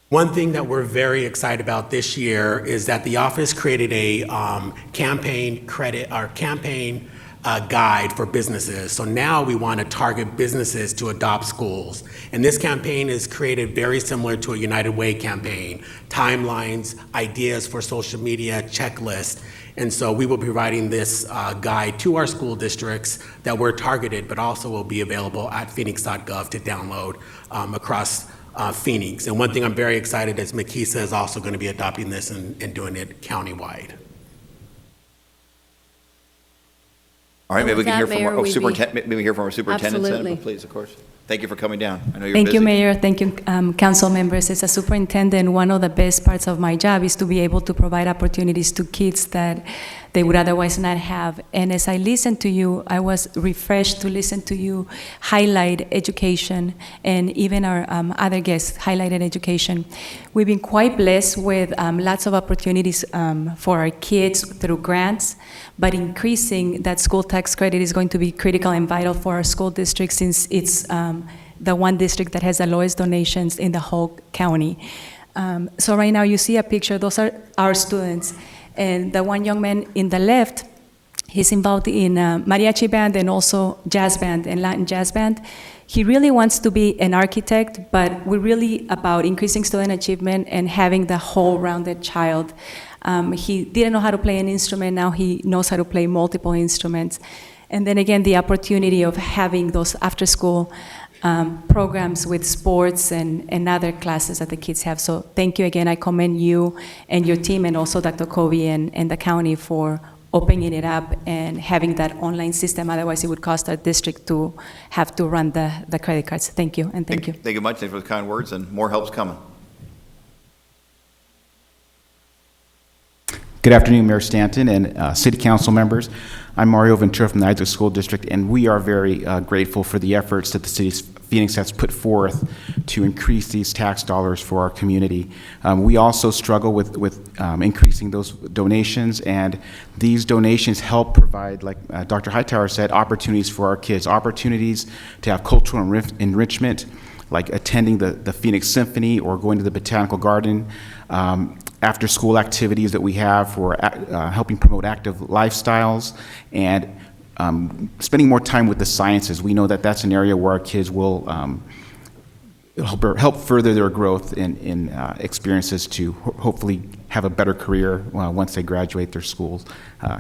One thing that we're very excited about this year is that the office created a campaign guide for businesses. So now we want to target businesses to adopt schools. And this campaign is created very similar to a United Way campaign. Timelines, ideas for social media, checklists. And so we will be providing this guide to our school districts that were targeted, but also will be available at phoenix.gov to download across Phoenix. And one thing I'm very excited is Makisa is also going to be adopting this and doing it countywide. All right, maybe we can hear from Mayor, our we'd be- superintendent, maybe hear from our superintendent, Absolutely. Senator, please, of course. Thank you for coming down. I know you're Thank busy. you, Mayor. Thank you, council members. As a superintendent, one of the best parts of my job is to be able to provide opportunities to kids that they would otherwise not have. And as I listened to you, I was refreshed to listen to you highlight education, and even our other guests highlighted education. We've been quite blessed with lots of opportunities for our kids through grants, but increasing that school tax credit is going to be critical and vital for our school district, since it's the one district that has the lowest donations in the whole county. So right now you see a picture, those are our students. And the one young man in the left, he's involved in mariachi band and also jazz band and Latin jazz band. He really wants to be an architect, but we're really about increasing student achievement and having the whole rounded child. He didn't know how to play an instrument, now he knows how to play multiple instruments. And then again, the opportunity of having those after-school programs with sports and other classes that the kids have. So thank you again. I commend you and your team, and also Dr. Covey and the county for opening it up and having that online system. Otherwise, it would cost our district to have to run the credit cards. Thank you, and thank you. Thank you much. Thank you for the kind words, and more help's coming. Good afternoon, Mayor Stanton and City Council members. I'm Mario Ventura from the Isaac School District, and we are very grateful for the efforts that the City of Phoenix has put forth to increase these tax dollars for our community. We also struggle with increasing those donations, and these donations help provide, like Dr. Hightower said, opportunities for our kids, opportunities to have cultural enrichment, like attending the Phoenix Symphony or going to the Botanical Garden, after-school activities that we have for helping promote active lifestyles, and spending more time with the sciences. We know that that's an area where our kids will help further their growth in experiences to hopefully have a better career once they graduate their schools,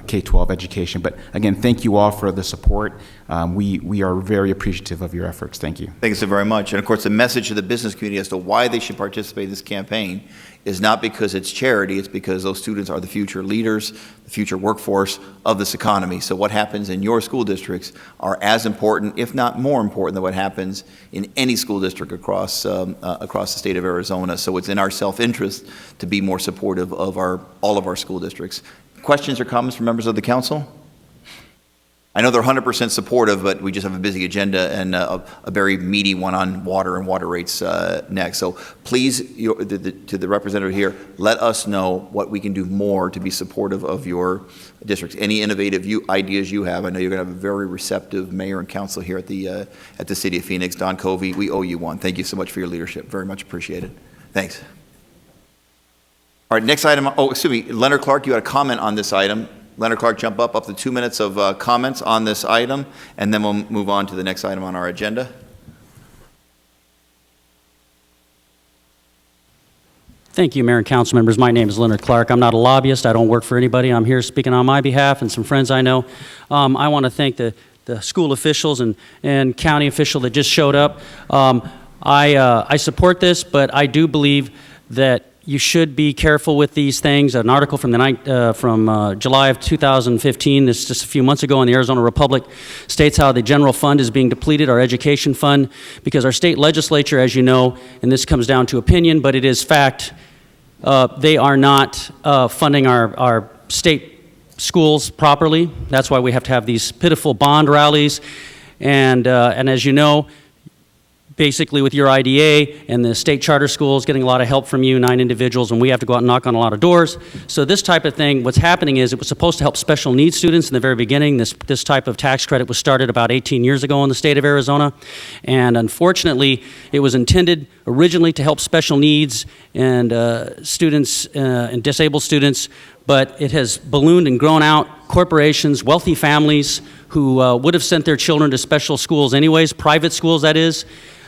K-12 education. But again, thank you all for the support. We are very appreciative of your efforts. Thank you. Thank you so very much. And of course, the message to the business community as to why they should participate in this campaign is not because it's charity, it's because those students are the future leaders, the future workforce of this economy. So what happens in your school districts are as important, if not more important, than what happens in any school district across the state of Arizona. So it's in our self-interest to be more supportive of all of our school districts. Questions or comments from members of the council? I know they're 100% supportive, but we just have a busy agenda and a very meaty one on water and water rates next. So please, to the representative here, let us know what we can do more to be supportive of your districts. Any innovative ideas you have. I know you're going to have a very receptive mayor and council here at the City of Phoenix. Don Covey, we owe you one. Thank you so much for your leadership. Very much appreciated. Thanks. All right, next item. Oh, excuse me, Leonard Clark, you had a comment on this item. Leonard Clark, jump up to 2 minutes of comments on this item, and then we'll move on to the next item on our agenda. Thank you, Mayor and council members. My name is Leonard Clark. I'm not a lobbyist. I don't work for anybody. I'm here speaking on my behalf and some friends I know. I want to thank the school officials and county official that just showed up. I support this, but I do believe that you should be careful with these things. An article from July of 2015, this just a few months ago in the Arizona Republic, states how the general fund is being depleted, our education fund, because our state legislature, as you know, and this comes down to opinion, but it is fact, they are not funding our state schools properly. That's why we have to have these pitiful bond rallies. And as you know, basically with your IDA and the state charter schools getting a lot of help from you, 9 individuals, and we have to go out and knock on a lot of doors. So this type of thing, what's happening is it was supposed to help special needs students in the very beginning. This type of tax credit was started about 18 years ago in the state of Arizona. And unfortunately, it was intended originally to help special needs and students and disabled students, but it has ballooned and grown out. Corporations, wealthy families who would have sent their children to special schools anyways, private schools that is,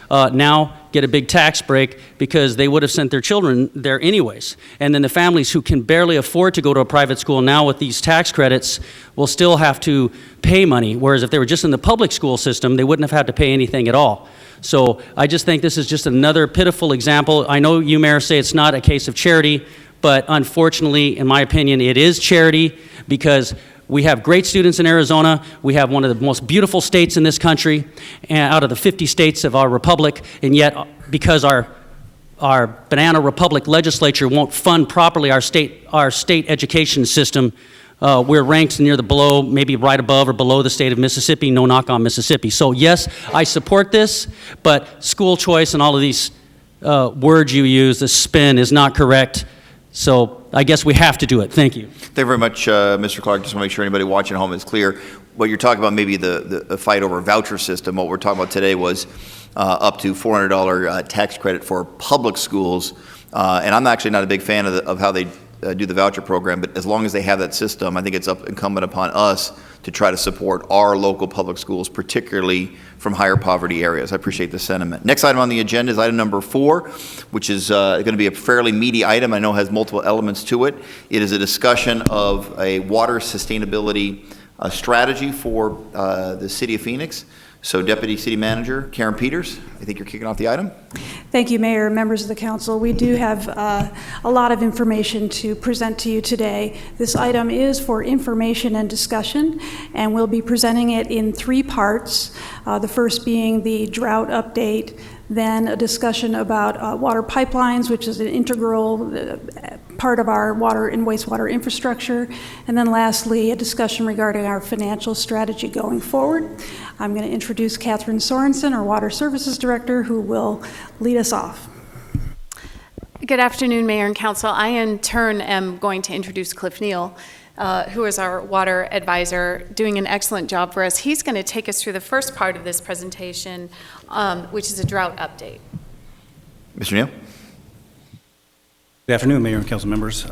now get a big tax break because they would have sent their children there anyways. And then the families who can barely afford to go to a private school now with these tax credits will still have to pay money, whereas if they were just in the public school system, they wouldn't have had to pay anything at all. So I just think this is just another pitiful example. I know you, Mayor, say it's not a case of charity, but unfortunately, in my opinion, it is charity because we have great students in Arizona. We have one of the most beautiful states in this country, out of the 50 states of our republic, and yet because our banana republic legislature won't fund properly our state education system, we're ranked near the below, maybe right above or below the state of Mississippi. No knock on Mississippi. So yes, I support this, but school choice and all of these words you use, the spin is not correct. So I guess we have to do it. Thank you. Thank you very much, Mr. Clark. Just want to make sure anybody watching at home is clear. What you're talking about, maybe the fight over a voucher system. What we're talking about today was up to $400 tax credit for public schools. And I'm actually not a big fan of how they do the voucher program, but as long as they have that system, I think it's incumbent upon us to try to support our local public schools, particularly from higher poverty areas. I appreciate the sentiment. Next item on the agenda is item number 4, which is going to be a fairly meaty item. I know it has multiple elements to it. It is a discussion of a water sustainability strategy for the city of Phoenix. So Deputy City Manager Karen Peters, I think you're kicking off the item. Thank you, Mayor, members of the council. We do have a lot of information to present to you today. This item is for information and discussion, and we'll be presenting it in 3 parts. The first being the drought update, then a discussion about water pipelines, which is an integral part of our water and wastewater infrastructure, and then lastly, a discussion regarding our financial strategy going forward. I'm going to introduce Catherine Sorensen, our Water Services Director, who will lead us off. Good afternoon, Mayor and Council. I, in turn, am going to introduce Cliff Neal, who is our water advisor, doing an excellent job for us. He's going to take us through the first part of this presentation, which is a drought update. Mr. Neal. Good afternoon, Mayor and council members.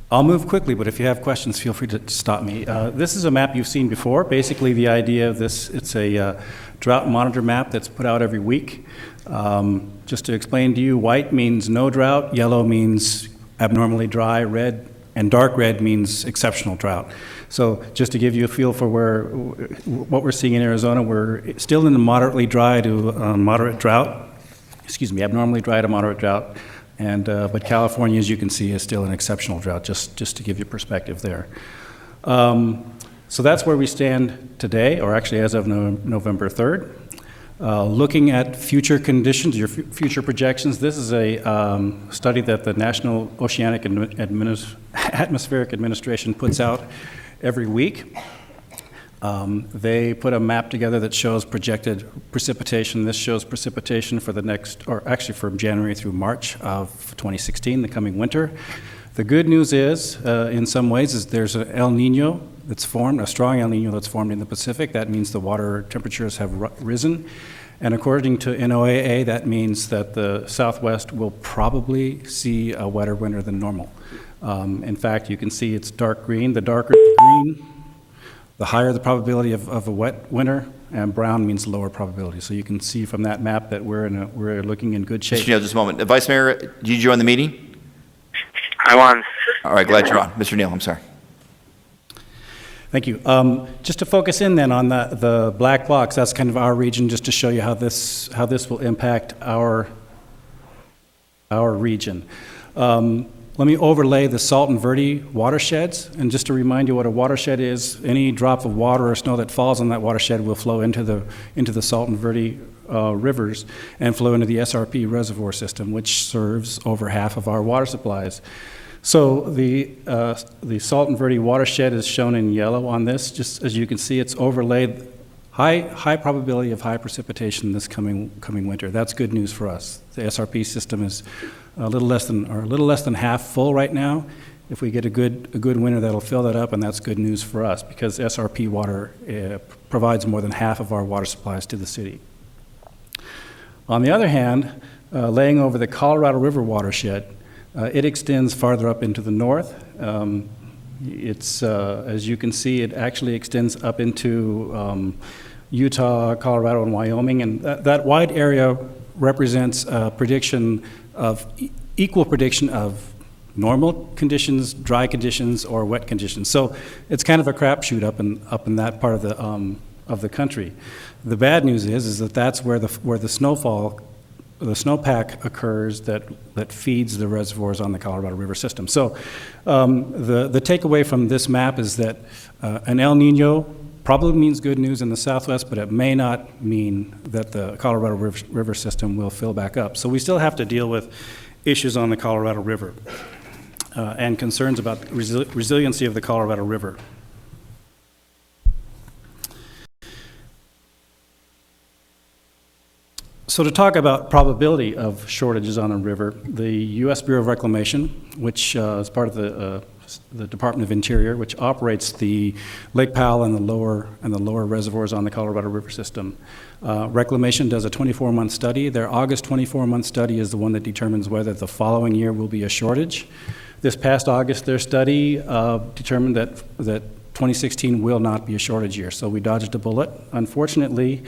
I'll move quickly, but if you have questions, feel free to stop me. This is a map you've seen before. Basically, the idea of this, it's a drought monitor map that's put out every week. Just to explain to you, white means no drought, yellow means abnormally dry, red and dark red means exceptional drought. So just to give you a feel for what we're seeing in Arizona, we're still in the moderately dry to moderate drought. Excuse me, abnormally dry to moderate drought. But California, as you can see, is still an exceptional drought, just to give you perspective there. So that's where we stand today, or actually as of November 3rd. Looking at future conditions, your future projections, this is a study that the National Oceanic and Atmospheric Administration puts out every week. They put a map together that shows projected precipitation. This shows precipitation for the next, or actually from January through March of 2016, the coming winter. The good news is, in some ways, is there's an El Nino that's formed, a strong El Nino that's formed in the Pacific. That means the water temperatures have risen. And according to NOAA, that means that the Southwest will probably see a wetter winter than normal. In fact, you can see it's dark green. The darker the green, the higher the probability of a wet winter, and brown means lower probability. So you can see from that map that we're looking in good shape. Mr. Neal, just a moment. Vice Mayor, did you join the meeting? I won. All right, glad you're on. Mr. Neal, I'm sorry. Thank you. Just to focus in then on the black box, that's kind of our region, just to show you how this will impact our region. Let me overlay the Salton Verde watersheds, and just to remind you what a watershed is, any drop of water or snow that falls on that watershed will flow into the Salton Verde rivers and flow into the SRP reservoir system, which serves over half of our water supplies. So the Salton Verde watershed is shown in yellow on this. Just as you can see, it's overlaid high probability of high precipitation this coming winter. That's good news for us. The SRP system is a little less than half full right now. If we get a good winter, that'll fill that up, and that's good news for us because SRP water provides more than half of our water supplies to the city. On the other hand, laying over the Colorado River watershed, it extends farther up into the north. As you can see, it actually extends up into Utah, Colorado, and Wyoming, and that wide area represents a prediction of equal prediction of normal conditions, dry conditions, or wet conditions. So it's kind of a crapshoot up in that part of the country. The bad news is that that's where the snowfall, the snowpack occurs that feeds the reservoirs on the Colorado River system. So the takeaway from this map is that an El Nino probably means good news in the southwest, but it may not mean that the Colorado River system will fill back up. So we still have to deal with issues on the Colorado River and concerns about resiliency of the Colorado River. So to talk about probability of shortages on a river, the U.S. Bureau of Reclamation, which is part of the Department of Interior, which operates the Lake Powell and the lower reservoirs on the Colorado River system. Reclamation does a 24-month study. Their August 24-month study is the one that determines whether the following year will be a shortage. This past August, their study determined that 2016 will not be a shortage year, so we dodged a bullet. Unfortunately,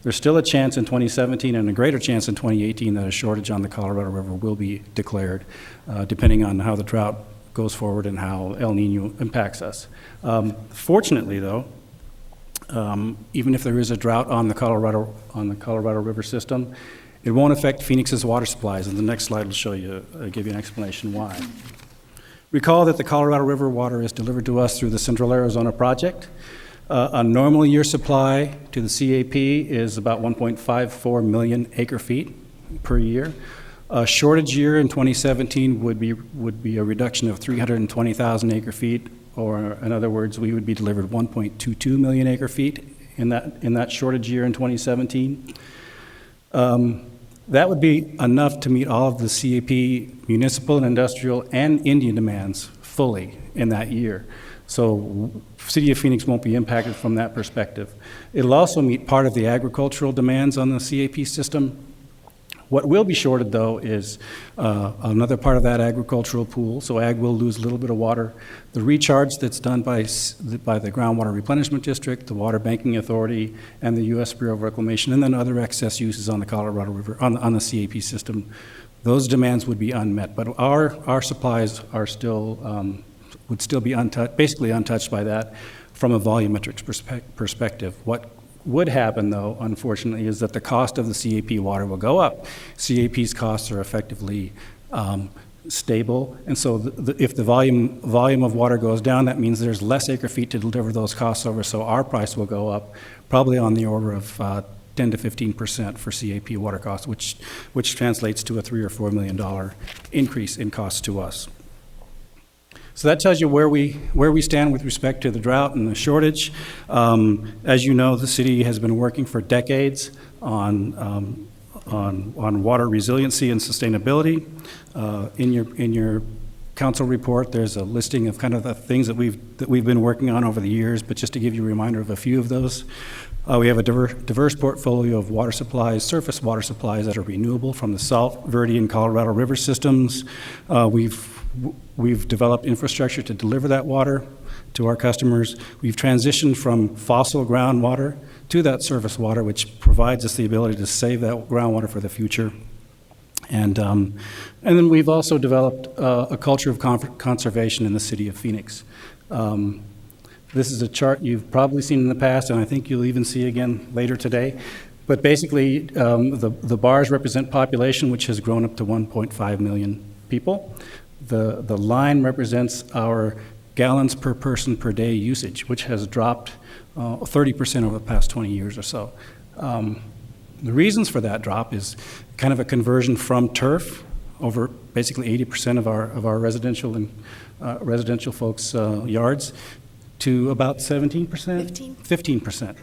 there's still a chance in 2017 and a greater chance in 2018 that a shortage on the Colorado River will be declared, depending on how the drought goes forward and how El Nino impacts us. Fortunately, though, even if there is a drought on the Colorado River system, it won't affect Phoenix's water supplies, and the next slide will show you, give you an explanation why. Recall that the Colorado River water is delivered to us through the Central Arizona Project. A normal year supply to the CAP is about 1.54 million acre feet per year. A shortage year in 2017 would be a reduction of 320,000 acre feet, or in other words, we would be delivered 1.22 million acre feet in that shortage year in 2017. That would be enough to meet all of the CAP municipal and industrial and Indian demands fully in that year. So City of Phoenix won't be impacted from that perspective. It'll also meet part of the agricultural demands on the CAP system. What will be shorted, though, is another part of that agricultural pool, so ag will lose a little bit of water. The recharge that's done by the Groundwater Replenishment District, the Water Banking Authority, and the U.S. Bureau of Reclamation, and then other excess uses on the Colorado River, on the CAP system, those demands would be unmet. But our supplies are still would still be basically untouched by that from a volumetric perspective. What would happen, though, unfortunately, is that the cost of the CAP water will go up. CAP's costs are effectively stable, and so if the volume of water goes down, that means there's less acre feet to deliver those costs over, so our price will go up, probably on the order of 10 to 15% for CAP water costs, which translates to a $3 or $4 million increase in costs to us. So that tells you where we stand with respect to the drought and the shortage. As you know, the city has been working for decades on water resiliency and sustainability. In council report, there's a listing of kind of the things that we've been working on over the years, but just to give you a reminder of a few of those, we have a diverse portfolio of water supplies, surface water supplies that are renewable from the Salt, Verde, and Colorado River systems. We've developed infrastructure to deliver that water to our customers. We've transitioned from fossil groundwater to that surface water, which provides us the ability to save that groundwater for the future. And then we've also developed a culture of conservation in the city of Phoenix. This is a chart you've probably seen in the past, and I think you'll even see again later today. But basically, the bars represent population, which has grown up to 1.5 million people. The line represents our gallons per person per day usage, which has dropped 30% over the past 20 years or so. The reasons for that drop is kind of a conversion from turf, over basically 80% of our residential and residential folks' yards, to about 15%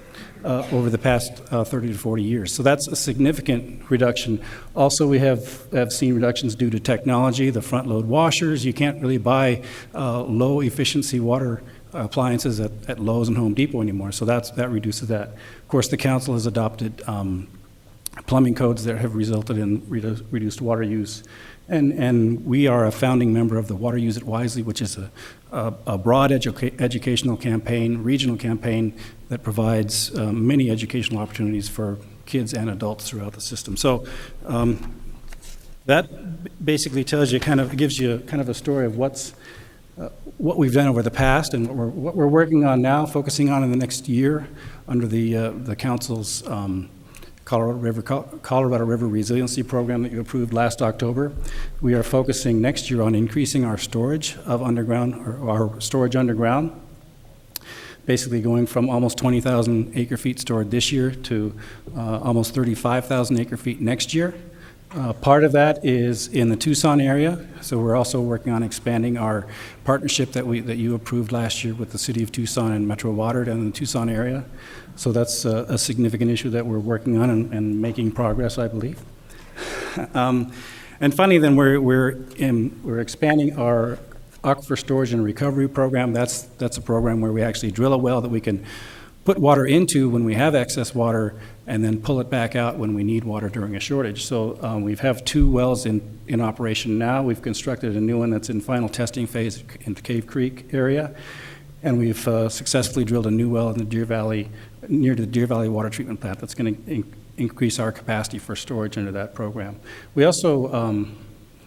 over the past 30 to 40 years. So that's a significant reduction. Also, we have seen reductions due to technology, the front load washers. You can't really buy low efficiency water appliances at Lowe's and Home Depot anymore, so that reduces that. Of course, the council has adopted plumbing codes that have resulted in reduced water use. And we are a founding member of the Water Use It Wisely, which is a broad educational campaign, regional campaign that provides many educational opportunities for kids and adults throughout the system. So that basically tells you, gives you kind of a story of what we've done over the past and what we're working on now, focusing on in the next year under the council's Colorado River Resiliency Program that you approved last October. We are focusing next year on increasing our storage of underground, or our storage underground, basically going from almost 20,000 acre feet stored this year to almost 35,000 acre feet next year. Part of that is in the Tucson area, so we're also working on expanding our partnership that you approved last year with the City of Tucson and Metro Water down in the Tucson area. So that's a significant issue that we're working on and making progress, I believe. And finally, then we're expanding our aquifer storage and recovery program. That's a program where we actually drill a well that we can put water into when we have excess water and then pull it back out when we need water during a shortage. So we have 2 wells in operation now. We've constructed a new one that's in final testing phase in the Cave Creek area. And we've successfully drilled a new well in the Deer Valley, near to the Deer Valley Water Treatment Plant that's going to increase our capacity for storage under that program. We also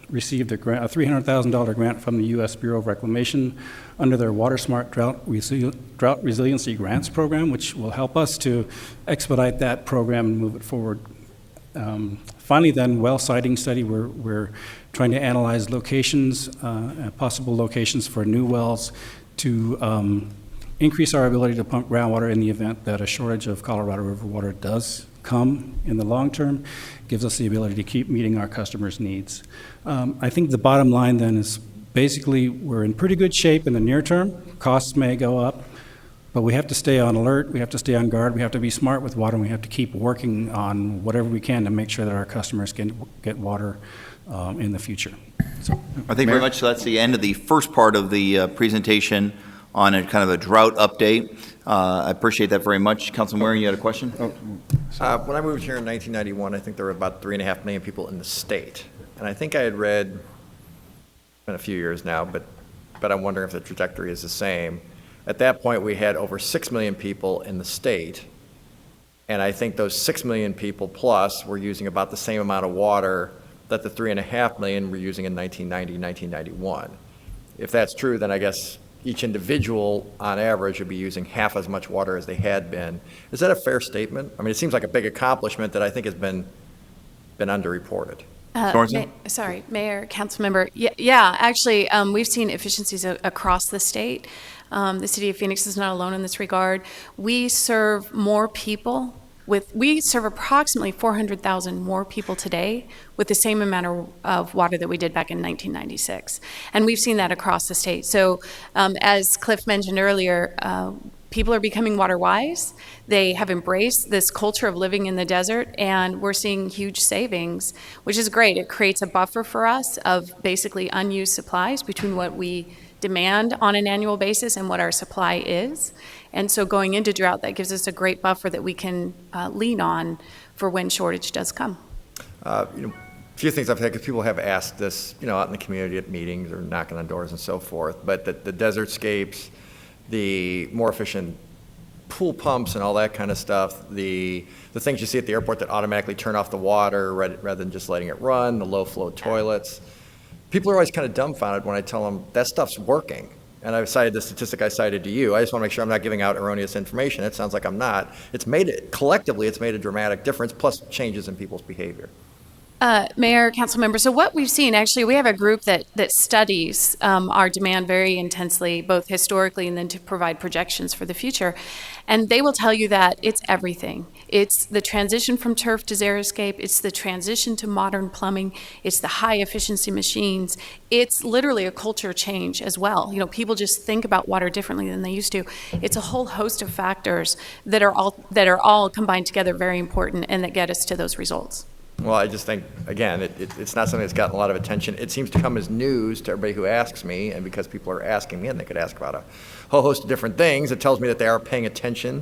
received a $300,000 grant from the U.S. Bureau of Reclamation under their Water Smart Drought Resiliency Grants Program, which will help us to expedite that program and move it forward. Finally, then, well siting study. We're trying to analyze locations, possible locations for new wells to increase our ability to pump groundwater in the event that a shortage of Colorado River water does come in the long term. Gives us the ability to keep meeting our customers' needs. I think the bottom line then is basically we're in pretty good shape in the near term. Costs may go up, but we have to stay on alert, we have to stay on guard, we have to be smart with water, and we have to keep working on whatever we can to make sure that our customers can get water in the future. So, Thank you very much. So that's the end of the first part of the presentation on a kind of a drought update. I appreciate that very much. Councilman Waring, you had a question? When I moved here in 1991, I think there were about 3.5 million people in the state. And I think I had read, it's been a few years now, but I'm wondering if the trajectory is the same. At that point, we had over 6 million people in the state. And I think those 6 million people plus were using about the same amount of water that the 3.5 million were using in 1990, 1991. If that's true, then I guess each individual, on average, would be using half as much water as they had been. Is that a fair statement? I mean, it seems like a big accomplishment that I think has been underreported. Sorry, Mayor, council member. Yeah, actually, we've seen efficiencies across the state. The city of Phoenix is not alone in this regard. We serve more people we serve approximately 400,000 more people today with the same amount of water that we did back in 1996. And we've seen that across the state. So as Cliff mentioned earlier, people are becoming water wise. They have embraced this culture of living in the desert, and we're seeing huge savings, which is great. It creates a buffer for us of basically unused supplies between what we demand on an annual basis and what our supply is. And so going into drought, that gives us a great buffer that we can lean on for when shortage does come. A few things I've had, because people have asked this, out in the community at meetings or knocking on doors and so forth, but the desertscapes, the more efficient pool pumps and all that kind of stuff, the things you see at the airport that automatically turn off the water rather than just letting it run, the low-flow toilets. People are always kind of dumbfounded when I tell them that stuff's working. And I've cited the statistic I cited to you. I just want to make sure I'm not giving out erroneous information. It sounds like I'm not. Collectively, it's made a dramatic difference, plus changes in people's behavior. Mayor, council members, so what we've seen, actually, we have a group that studies our demand very intensely, both historically and then to provide projections for the future. And they will tell you that it's everything. It's the transition from turf to xeriscape. It's the transition to modern plumbing. It's the high efficiency machines. It's literally a culture change as well. People just think about water differently than they used to. It's a whole host of factors that are all combined together very important and that get us to those results. Well, I just think, again, it's not something that's gotten a lot of attention. It seems to come as news to everybody who asks me, and because people are asking me, and they could ask about a whole host of different things, it tells me that they are paying attention.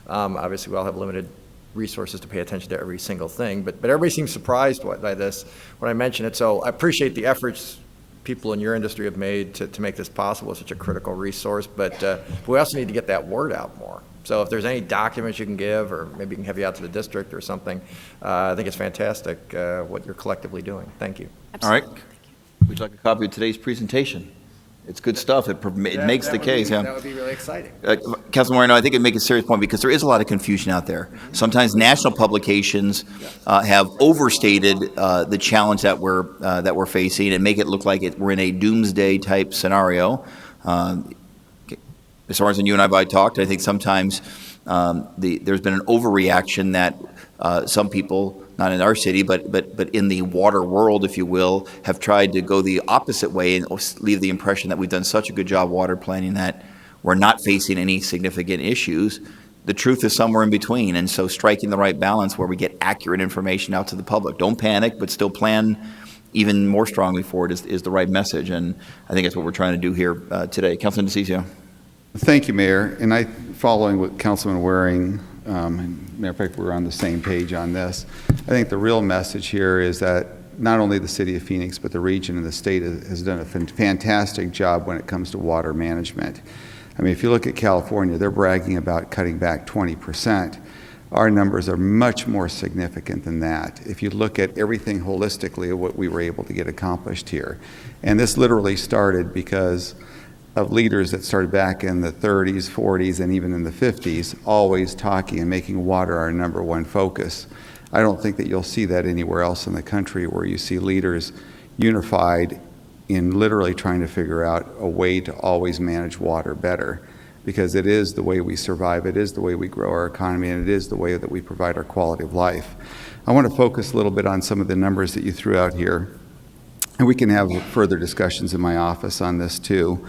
Obviously, we all have limited resources to pay attention to every single thing, but everybody seems surprised by this when I mention it. So I appreciate the efforts people in your industry have made to make this possible. It's such a critical resource, but we also need to get that word out more. So if there's any documents you can give, or maybe we can have you out to the district or something, I think it's fantastic what you're collectively doing. Thank you. Absolutely. All right. Would you like a copy of today's presentation? It's good stuff. It makes the case. That would be really exciting. Councilman Moreno, I think it makes a serious point because there is a lot of confusion out there. Sometimes national publications have overstated the challenge that we're facing and make it look like we're in a doomsday type scenario. Ms. Sorensen, you and I talked. I think sometimes there's been an overreaction that some people, not in our city, but in the water world, if you will, have tried to go the opposite way and leave the impression that we've done such a good job water planning that we're not facing any significant issues. The truth is somewhere in between, and so striking the right balance where we get accurate information out to the public. Don't panic, but still plan even more strongly for it is the right message, and I think that's what we're trying to do here today. Councilman DeCiccio. Thank you, Mayor. And following what Councilman Waring, matter of fact, we're on the same page on this. I think the real message here is that not only the city of Phoenix, but the region and the state has done a fantastic job when it comes to water management. I mean, if you look at California, they're bragging about cutting back 20%. Our numbers are much more significant than that. If you look at everything holistically of what we were able to get accomplished here. And this literally started because of leaders that started back in the 30s, 40s, and even in the 50s, always talking and making water our number one focus. I don't think that you'll see that anywhere else in the country where you see leaders unified in literally trying to figure out a way to always manage water better, because it is the way we survive, it is the way we grow our economy, and it is the way that we provide our quality of life. I want to focus a little bit on some of the numbers that you threw out here, and we can have further discussions in my office on this too.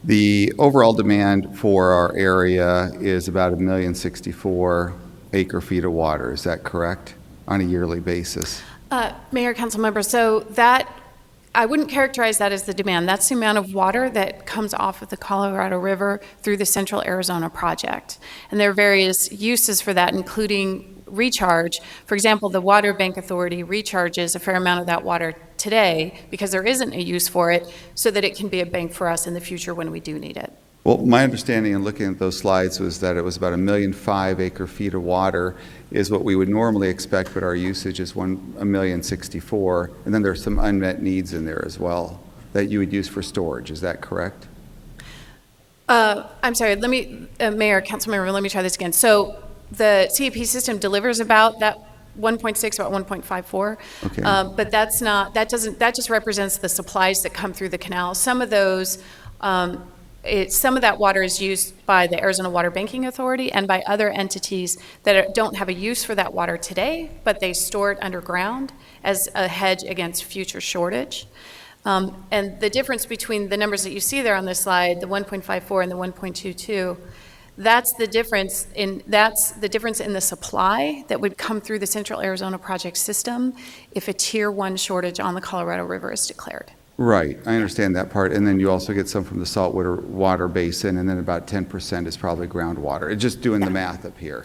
The overall demand for our area is about 1,064,000 acre-feet of water. Is that correct, on a yearly basis? Mayor, council members, so that, I wouldn't characterize that as the demand. That's the amount of water that comes off of the Colorado River through the Central Arizona Project. And there are various uses for that, including recharge. For example, the Water Bank Authority recharges a fair amount of that water today because there isn't a use for it, so that it can be a bank for us in the future when we do need it. Well, my understanding in looking at those slides was that it was about 1,005,000 acre-feet of water is what we would normally expect, but our usage is 1,064,000, and then there's some unmet needs in there as well that you would use for storage. Is that correct? I'm sorry, Mayor, Councilmember, let me try this again. So the CEP system delivers about that 1.6, about 1.54. Okay. But that just represents the supplies that come through the canal. Some of those, some of that water is used by the Arizona Water Banking Authority and by other entities that don't have a use for that water today, but they store it underground as a hedge against future shortage. And the difference between the numbers that you see there on this slide, the 1.54 and the 1.22, That's the difference in the supply that would come through the Central Arizona Project system if a Tier 1 shortage on the Colorado River is declared. Right, I understand that part, and then you also get some from the saltwater water basin, and then about 10% is probably groundwater. It's just doing the math up here,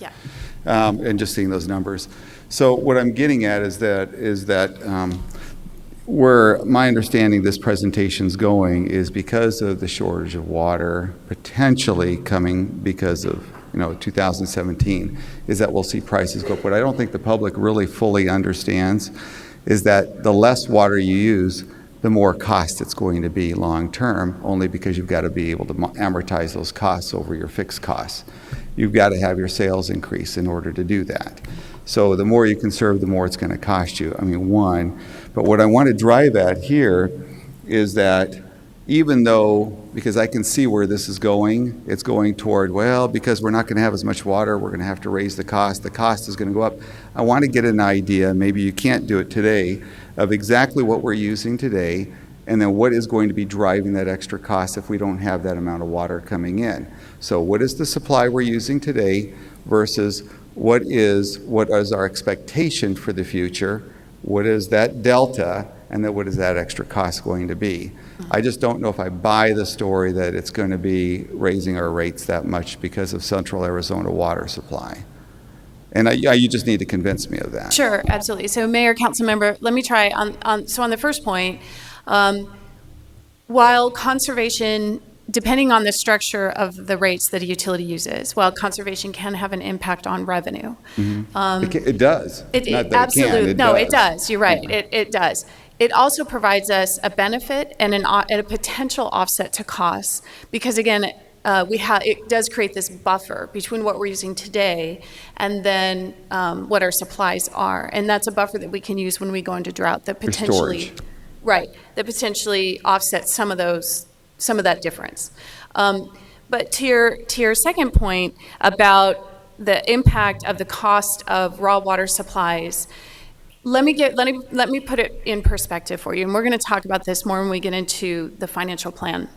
and just seeing those numbers. So what I'm getting at is that where my understanding this presentation's going is because of the shortage of water potentially coming because of 2017, is that we'll see prices go up. What I don't think the public really fully understands is that the less water you use, the more cost it's going to be long term, only because you've got to be able to amortize those costs over your fixed costs. You've got to have your sales increase in order to do that. So the more you conserve, the more it's going to cost you. I mean, one. But what I want to drive at here is that even though, because I can see where this is going, it's going toward, well, because we're not going to have as much water, we're going to have to raise the cost is going to go up. I want to get an idea, maybe you can't do it today, of exactly what we're using today, and then what is going to be driving that extra cost if we don't have that amount of water coming in. So what is the supply we're using today versus what is our expectation for the future? What is that delta, and then what is that extra cost going to be? I just don't know if I buy the story that it's going to be raising our rates that much because of Central Arizona water supply. And you just need to convince me of that. Sure, absolutely. So Mayor, Council Member, let me try on the first point, while conservation, depending on the structure of the rates that a utility uses, while conservation can have an impact on revenue. It does. Absolutely. It does. You're right. It does. It also provides us a benefit and a potential offset to costs because, again, it does create this buffer between what we're using today and then what our supplies are. And that's a buffer that we can use when we go into drought that potentially, that potentially offsets some of that difference. But to your second point about the impact of the cost of raw water supplies, let me put it in perspective for you, and we're going to talk about this more when we get into the financial plan.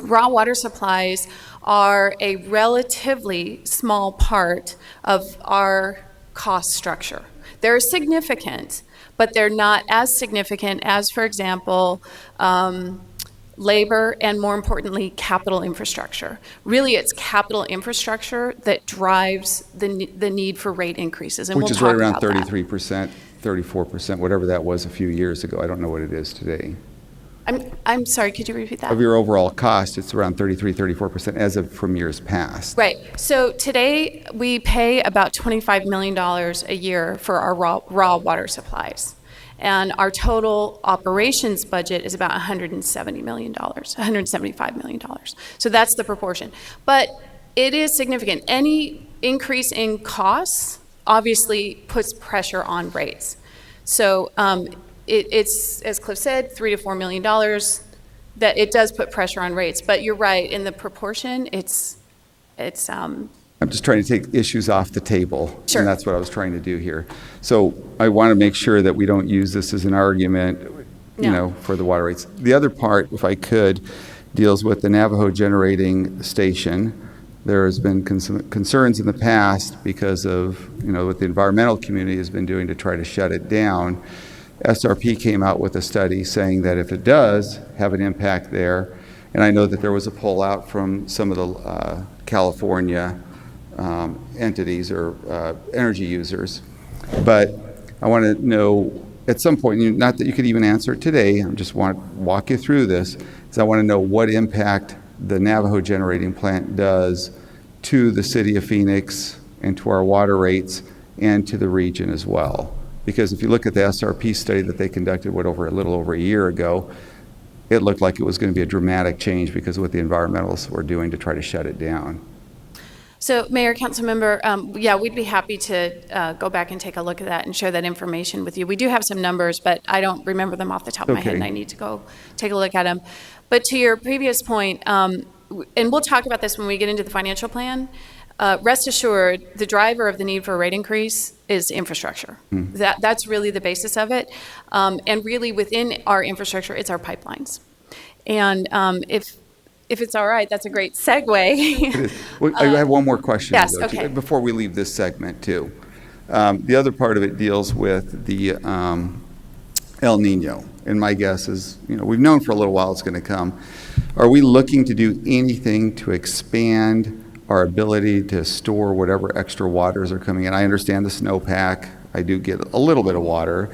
Raw water supplies are a relatively small part of our cost structure. They're significant, but they're not as significant as, for example, labor and, more importantly, capital infrastructure. Really, it's capital infrastructure that drives the need for rate increases, and which is right around 33%, 34%, whatever that was a few years ago. I don't know what it is today. I'm sorry, could you repeat that? Of your overall cost, it's around 33, 34% as of from years past. Right. So today we pay about $25 million a year for our raw water supplies. And our total operations budget is about $170 million, $175 million. So that's the proportion. But it is significant. Any increase in costs obviously puts pressure on rates. So it's, as Cliff said, $3 to $4 million, that it does put pressure on rates. But you're right, in the proportion, it's I'm just trying to take issues off the table. Sure. And that's what I was trying to do here. So I want to make sure that we don't use this as an argument, for the water rates. The other part, if I could, deals with the Navajo generating station. There has been concerns in the past because of, what the environmental community has been doing to try to shut it down. SRP came out with a study saying that if it does have an impact there, and I know that there was a poll out from some of the California entities or energy users, but I want to know at some point, not that you could even answer it today, I just want to walk you through this, is I want to know what impact the Navajo generating plant does to the city of Phoenix and to our water rates and to the region as well. Because if you look at the SRP study that they conducted, a little over a year ago, it looked like it was going to be a dramatic change because of what the environmentalists were doing to try to shut it down. So, Mayor, Council Member, we'd be happy to go back and take a look at that and share that information with you. We do have some numbers, but I don't remember them off the top of my head, and I need to go take a look at them. But to your previous point, and we'll talk about this when we get into the financial plan, rest assured, the driver of the need for a rate increase is infrastructure. That's really the basis of it. And really within our infrastructure, it's our pipelines. And if it's all right, that's a great segue. Well, I have one more question. yes, though, okay. Before we leave this segment, too. The other part of it deals with the El Nino. And my guess is, we've known for a little while it's going to come. Are we looking to do anything to expand our ability to store whatever extra waters are coming in? I understand the snowpack. I do get a little bit of water.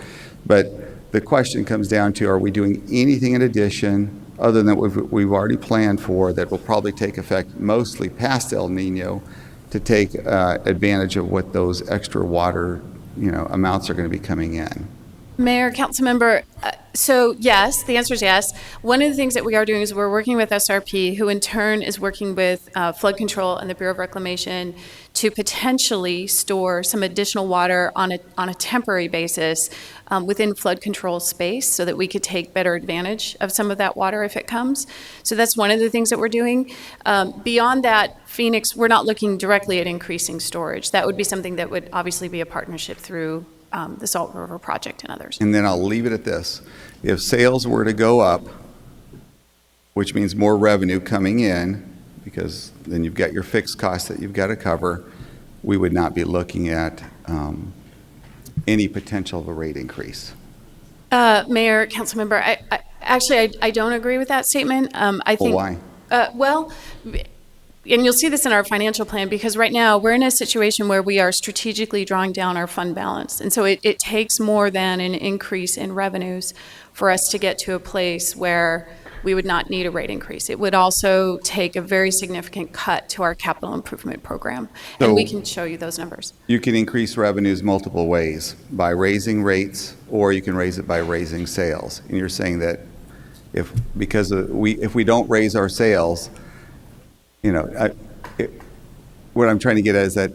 But the question comes down to, are we doing anything in addition other than what we've already planned for that will probably take effect mostly past El Nino to take advantage of what those extra water amounts are going to be coming in? Mayor, Councilmember, so yes, the answer is yes. One of the things that we are doing is we're working with SRP, who in turn is working with flood control and the Bureau of Reclamation to potentially store some additional water on a temporary basis within flood control space so that we could take better advantage of some of that water if it comes. So that's one of the things that we're doing. Beyond that, Phoenix, we're not looking directly at increasing storage. That would be something that would obviously be a partnership through the Salt River Project and others. And then I'll leave it at this. If sales were to go up, which means more revenue coming in, because then you've got your fixed costs that you've got to cover, we would not be looking at any potential of a rate increase. Mayor, Councilmember, I don't agree with that statement. I think. Well, why? And you'll see this in our financial plan, because right now we're in a situation where we are strategically drawing down our fund balance. And so it takes more than an increase in revenues for us to get to a place where we would not need a rate increase. It would also take a very significant cut to our capital improvement program. And we can show you those numbers. You can increase revenues multiple ways, by raising rates, or you can raise it by raising sales. And you're saying that if we don't raise our sales, what I'm trying to get at is that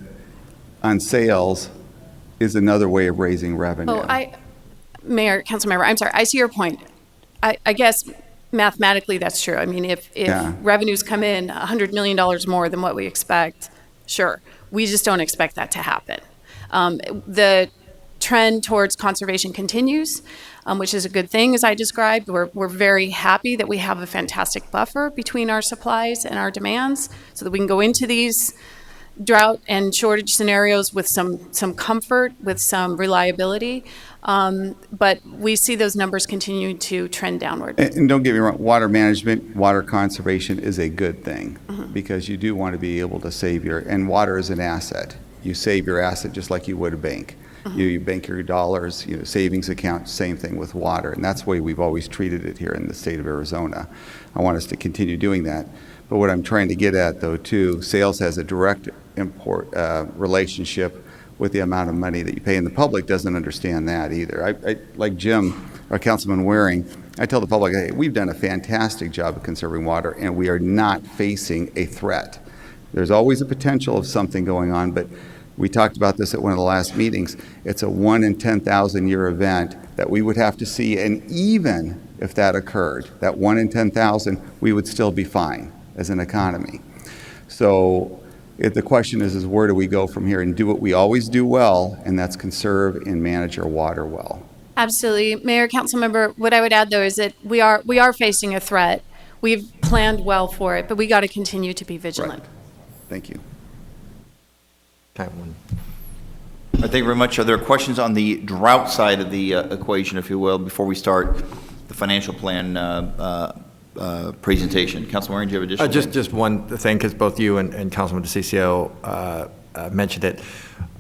on sales is another way of raising revenue. Mayor, Councilmember, I'm sorry, I see your point. I guess mathematically that's true. I mean, if revenues come in $100 million more than what we expect, sure. We just don't expect that to happen. The trend towards conservation continues, which is a good thing, as I described. We're very happy that we have a fantastic buffer between our supplies and our demands so that we can go into these drought and shortage scenarios with some comfort, with some reliability. But we see those numbers continue to trend downward. And don't get me wrong, water management, water conservation is a good thing because you do want to be able to save and water is an asset. You save your asset just like you would a bank. You bank your dollars, savings account, same thing with water. And that's the way we've always treated it here in the state of Arizona. I want us to continue doing that. But what I'm trying to get at, though, too, sales has a direct relationship with the amount of money that you pay. And the public doesn't understand that either. I like Jim, or Councilman Waring, I tell the public, hey, we've done a fantastic job of conserving water, and we are not facing a threat. There's always a potential of something going on, but we talked about this at one of the last meetings. It's a 1 in 10,000 year event that we would have to see, and even if that occurred, that 1 in 10,000, we would still be fine as an economy. So the question is where do we go from here and do what we always do well, and that's conserve and manage our water well. Absolutely. Mayor, Councilmember, what I would add, though, is that we are facing a threat. We've planned well for it, but we got to continue to be vigilant. Right. Thank you. Thank you very much. Are there questions on the drought side of the equation, if you will, before we start the financial plan presentation? Councilman Waring, do you have additional? Just one thing, because both you and Councilman DeCiccio mentioned it.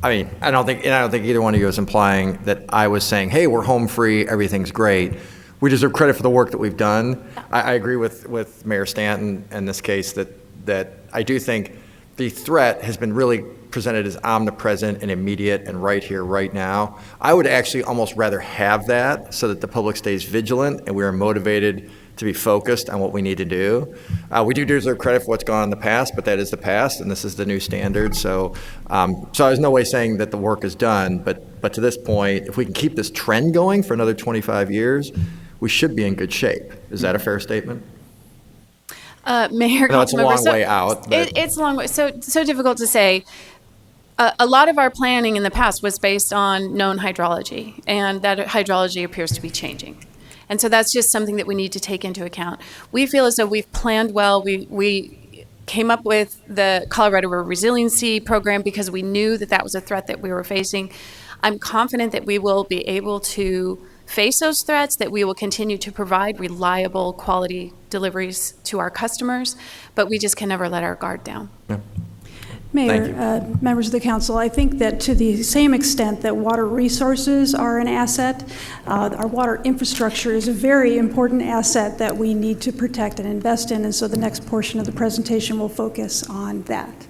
I mean, I don't think either one of you is implying that I was saying, hey, we're home free, everything's great. We deserve credit for the work that we've done. I agree with Mayor Stanton in this case that I do think the threat has been really presented as omnipresent and immediate and right here, right now. I would actually almost rather have that so that the public stays vigilant and we are motivated to be focused on what we need to do. We do deserve credit for what's gone in the past, but that is the past and this is the new standard. So I was no way saying that the work is done, but to this point, if we can keep this trend going for another 25 years, we should be in good shape. Is that a fair statement? Mayor, no, it's a long way out. It's a long way. So difficult to say. A lot of our planning in the past was based on known hydrology, and that hydrology appears to be changing. And so that's just something that we need to take into account. We feel as though we've planned well. We came up with the Colorado River Resiliency Program because we knew that that was a threat that we were facing. I'm confident that we will be able to face those threats, that we will continue to provide reliable quality deliveries to our customers, but we just can never let our guard down. Mayor, members of the council, I think that to the same extent that water resources are an asset, our water infrastructure is a very important asset that we need to protect and invest in, and so the next portion of the presentation will focus on that.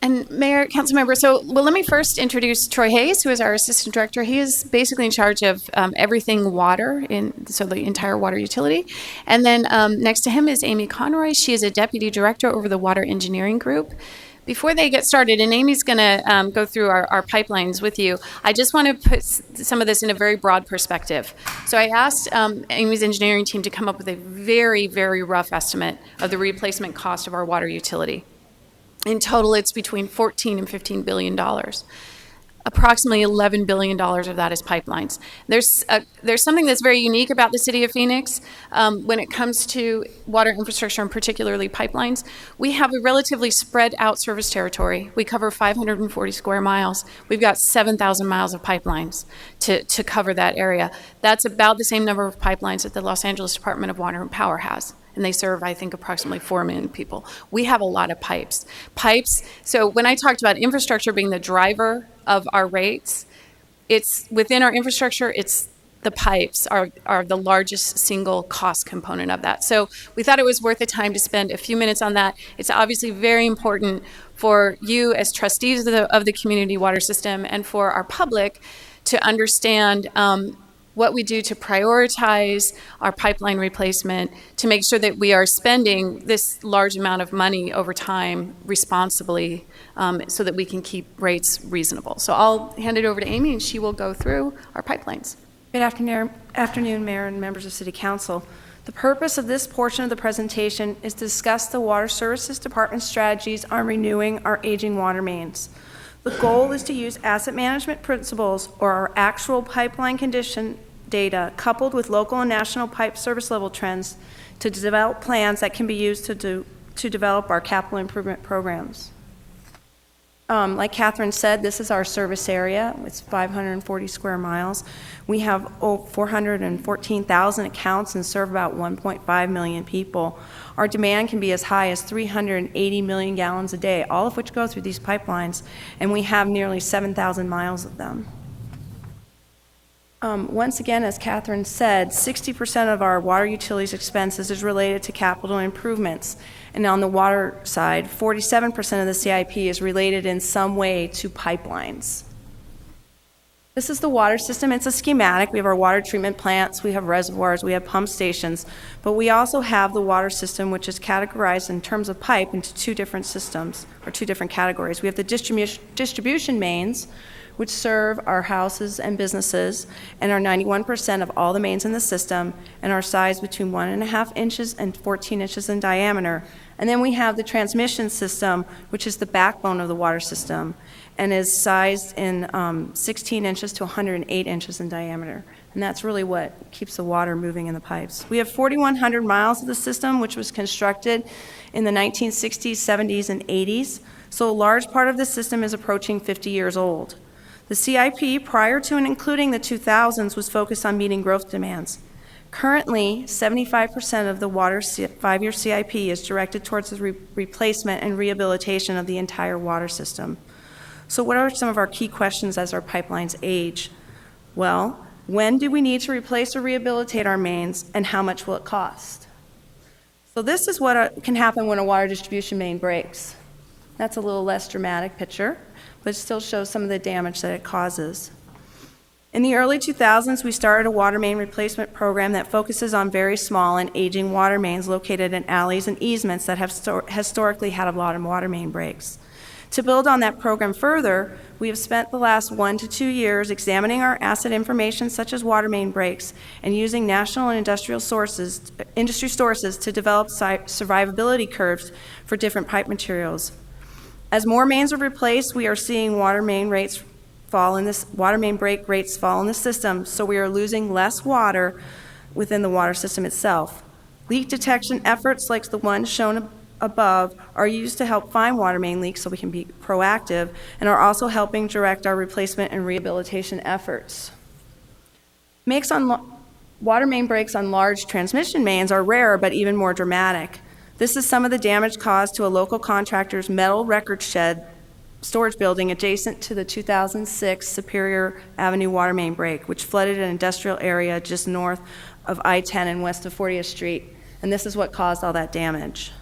And Mayor, council member, let me first introduce Troy Hayes, who is our assistant director. He is basically in charge of everything water, so the entire water utility. And then next to him is Amy Conroy. She is a deputy director over the water engineering group. Before they get started, and Amy's going to go through our pipelines with you, I just want to put some of this in a very broad perspective. So I asked Amy's engineering team to come up with a very, very rough estimate of the replacement cost of our water utility. In total, it's between $14 and $15 billion. Approximately $11 billion of that is pipelines. There's something that's very unique about the city of Phoenix when it comes to water infrastructure and particularly pipelines. We have a relatively spread out service territory. We cover 540 square miles. We've got 7,000 miles of pipelines to cover that area. That's about the same number of pipelines that the Los Angeles Department of Water and Power has. And they serve, I think, approximately 4 million people. We have a lot of pipes. So when I talked about infrastructure being the driver of our rates, it's within our infrastructure, it's the pipes are the largest single cost component of that. So we thought it was worth the time to spend a few minutes on that. It's obviously very important for you as trustees of the community water system and for our public to understand what we do to prioritize our pipeline replacement, to make sure that we are spending this large amount of money over time responsibly so that we can keep rates reasonable. So I'll hand it over to Amy and she will go through our pipelines. Good afternoon, Mayor and members of City Council. The purpose of this portion of the presentation is to discuss the Water Services Department's strategies on renewing our aging water mains. The goal is to use asset management principles or our actual pipeline condition data coupled with local and national pipe service level trends to develop plans that can be used to develop our capital improvement programs. Like Catherine said, this is our service area. It's 540 square miles. We have 414,000 accounts and serve about 1.5 million people. Our demand can be as high as 380 million gallons a day, all of which go through these pipelines, and we have nearly 7,000 miles of them. Once again, as Catherine said, 60% of our water utilities expenses is related to capital improvements. And on the water side, 47% of the CIP is related in some way to pipelines. This is the water system. It's a schematic. We have our water treatment plants, we have reservoirs, we have pump stations, but we also have the water system, which is categorized in terms of pipe into two different systems, or two different categories. We have the distribution mains, which serve our houses and businesses and are 91% of all the mains in the system and are sized between 1.5 inches and 14 inches in diameter. And then we have the transmission system, which is the backbone of the water system and is sized in 16 inches to 108 inches in diameter. And that's really what keeps the water moving in the pipes. We have 4,100 miles of the system, which was constructed in the 1960s, 70s, and 80s. So a large part of the system is approaching 50 years old. The CIP, prior to and including the 2000s, was focused on meeting growth demands. Currently, 75% of the water 5-year CIP is directed towards the replacement and rehabilitation of the entire water system. So what are some of our key questions as our pipelines age? Well, when do we need to replace or rehabilitate our mains, and how much will it cost? So this is what can happen when a water distribution main breaks. That's a little less dramatic picture, but it still shows some of the damage that it causes. In the early 2000s, we started a water main replacement program that focuses on very small and aging water mains located in alleys and easements that have historically had a lot of water main breaks. To build on that program further, we have spent the last 1 to 2 years examining our asset information such as water main breaks and using national and industry sources to develop survivability curves for different pipe materials. As more mains are replaced, we are seeing water main break rates fall in the system, so we are losing less water within the water system itself. Leak detection efforts like the one shown above are used to help find water main leaks so we can be proactive, and are also helping direct our replacement and rehabilitation efforts. Water main breaks on large transmission mains are rare but even more dramatic. This is some of the damage caused to a local contractor's metal record shed storage building adjacent to the 2006 Superior Avenue water main break, which flooded an industrial area just north of I-10 and west of 40th Street, and this is what caused all that damage.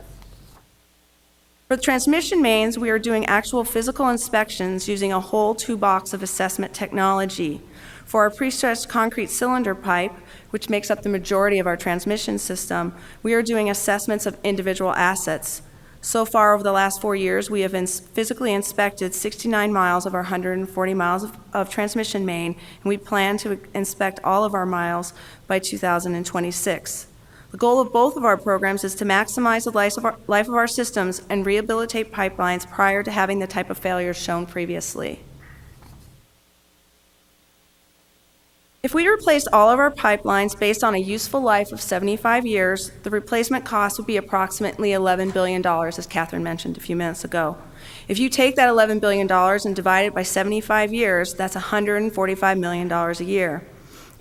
For the transmission mains, we are doing actual physical inspections using a whole toolbox of assessment technology. For our pre-stressed concrete cylinder pipe, which makes up the majority of our transmission system, we are doing assessments of individual assets. So far, over the last 4 years, we have physically inspected 69 miles of our 140 miles of transmission main, and we plan to inspect all of our miles by 2026. The goal of both of our programs is to maximize the life of our systems and rehabilitate pipelines prior to having the type of failures shown previously. If we replaced all of our pipelines based on a useful life of 75 years, the replacement cost would be approximately $11 billion, as Catherine mentioned a few minutes ago. If you take that $11 billion and divide it by 75 years, that's $145 million a year.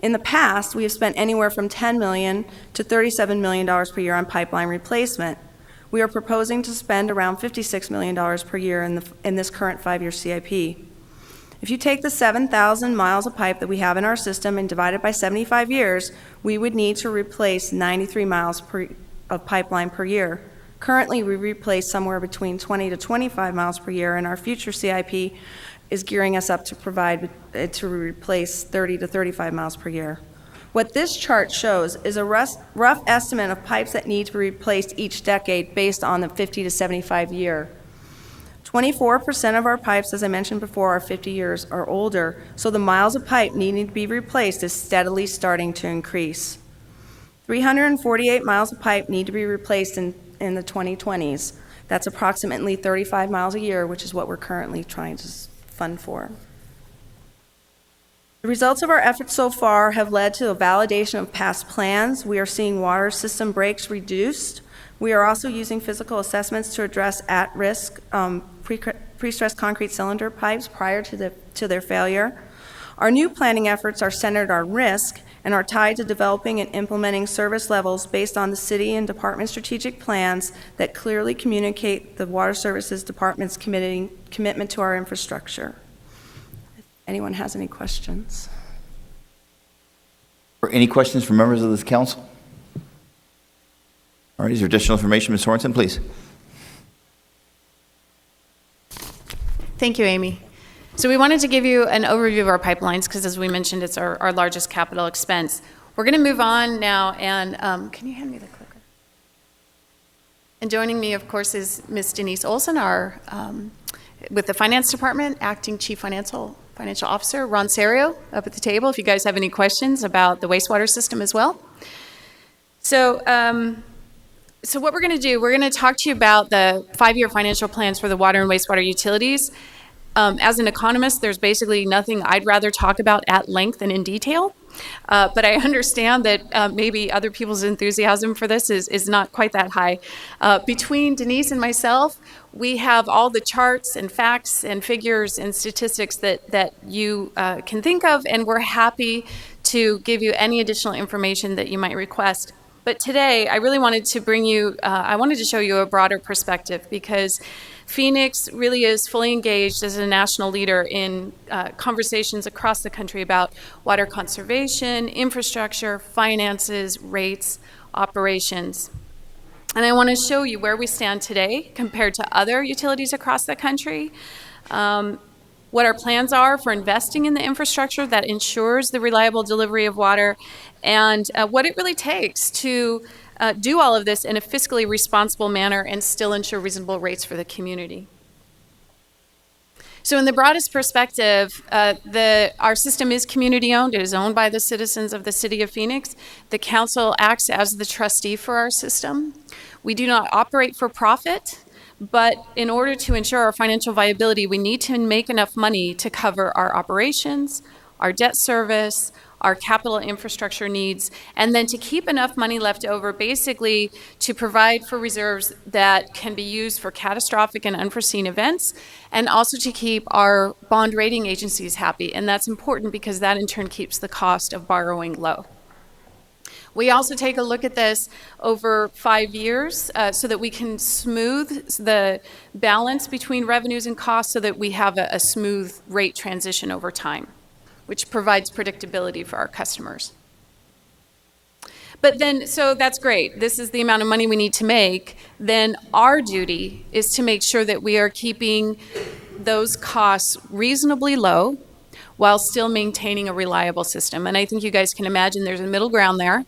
In the past, we have spent anywhere from $10 million to $37 million per year on pipeline replacement. We are proposing to spend around $56 million per year in this current 5-year CIP. If you take the 7,000 miles of pipe that we have in our system and divide it by 75 years, we would need to replace 93 miles of pipeline per year. Currently, we replace somewhere between 20 to 25 miles per year, and our future CIP is gearing us up to replace 30 to 35 miles per year. What this chart shows is a rough estimate of pipes that need to be replaced each decade based on the 50 to 75 year. 24% of our pipes, as I mentioned before, are 50 years or older, so the miles of pipe needing to be replaced is steadily starting to increase. 348 miles of pipe need to be replaced in the 2020s. That's approximately 35 miles a year, which is what we're currently trying to fund for. The results of our efforts so far have led to a validation of past plans. We are seeing water system breaks reduced. We are also using physical assessments to address at-risk pre-stressed concrete cylinder pipes prior to their failure. Our new planning efforts are centered on risk and are tied to developing and implementing service levels based on the city and department strategic plans that clearly communicate the Water Services Department's commitment to our infrastructure. If anyone has any questions. Or any questions from members of this council? All right, is there additional information? Ms. Sorensen, please. Thank you, Amy. So we wanted to give you an overview of our pipelines because, as we mentioned, it's our largest capital expense. We're going to move on now, and can you hand me the clicker? And joining me, of course, is Ms. Denise Olson, with the Finance Department, Acting Chief Financial Officer, Ron Serio, up at the table, if you guys have any questions about the wastewater system as well. So what we're going to do, we're going to talk to you about the 5-year financial plans for the water and wastewater utilities. As an economist, there's basically nothing I'd rather talk about at length and in detail. But I understand that maybe other people's enthusiasm for this is not quite that high. Between Denise and myself, we have all the charts and facts and figures and statistics that you can think of, and we're happy to give you any additional information that you might request. But today, I really wanted to bring you, I wanted to show you a broader perspective because Phoenix really is fully engaged as a national leader in conversations across the country about water conservation, infrastructure, finances, rates, operations. And I want to show you where we stand today compared to other utilities across the country, what our plans are for investing in the infrastructure that ensures the reliable delivery of water, and what it really takes to do all of this in a fiscally responsible manner and still ensure reasonable rates for the community. So in the broadest perspective, our system is community-owned. It is owned by the citizens of the city of Phoenix. The council acts as the trustee for our system. We do not operate for profit, but in order to ensure our financial viability, we need to make enough money to cover our operations, our debt service, our capital infrastructure needs, and then to keep enough money left over basically to provide for reserves that can be used for catastrophic and unforeseen events, and also to keep our bond rating agencies happy. And that's important because that in turn keeps the cost of borrowing low. We also take a look at this over 5 years so that we can smooth the balance between revenues and costs so that we have a smooth rate transition over time, which provides predictability for our customers. But then, so that's great. This is the amount of money we need to make. Then our duty is to make sure that we are keeping those costs reasonably low while still maintaining a reliable system. And I think you guys can imagine there's a middle ground there.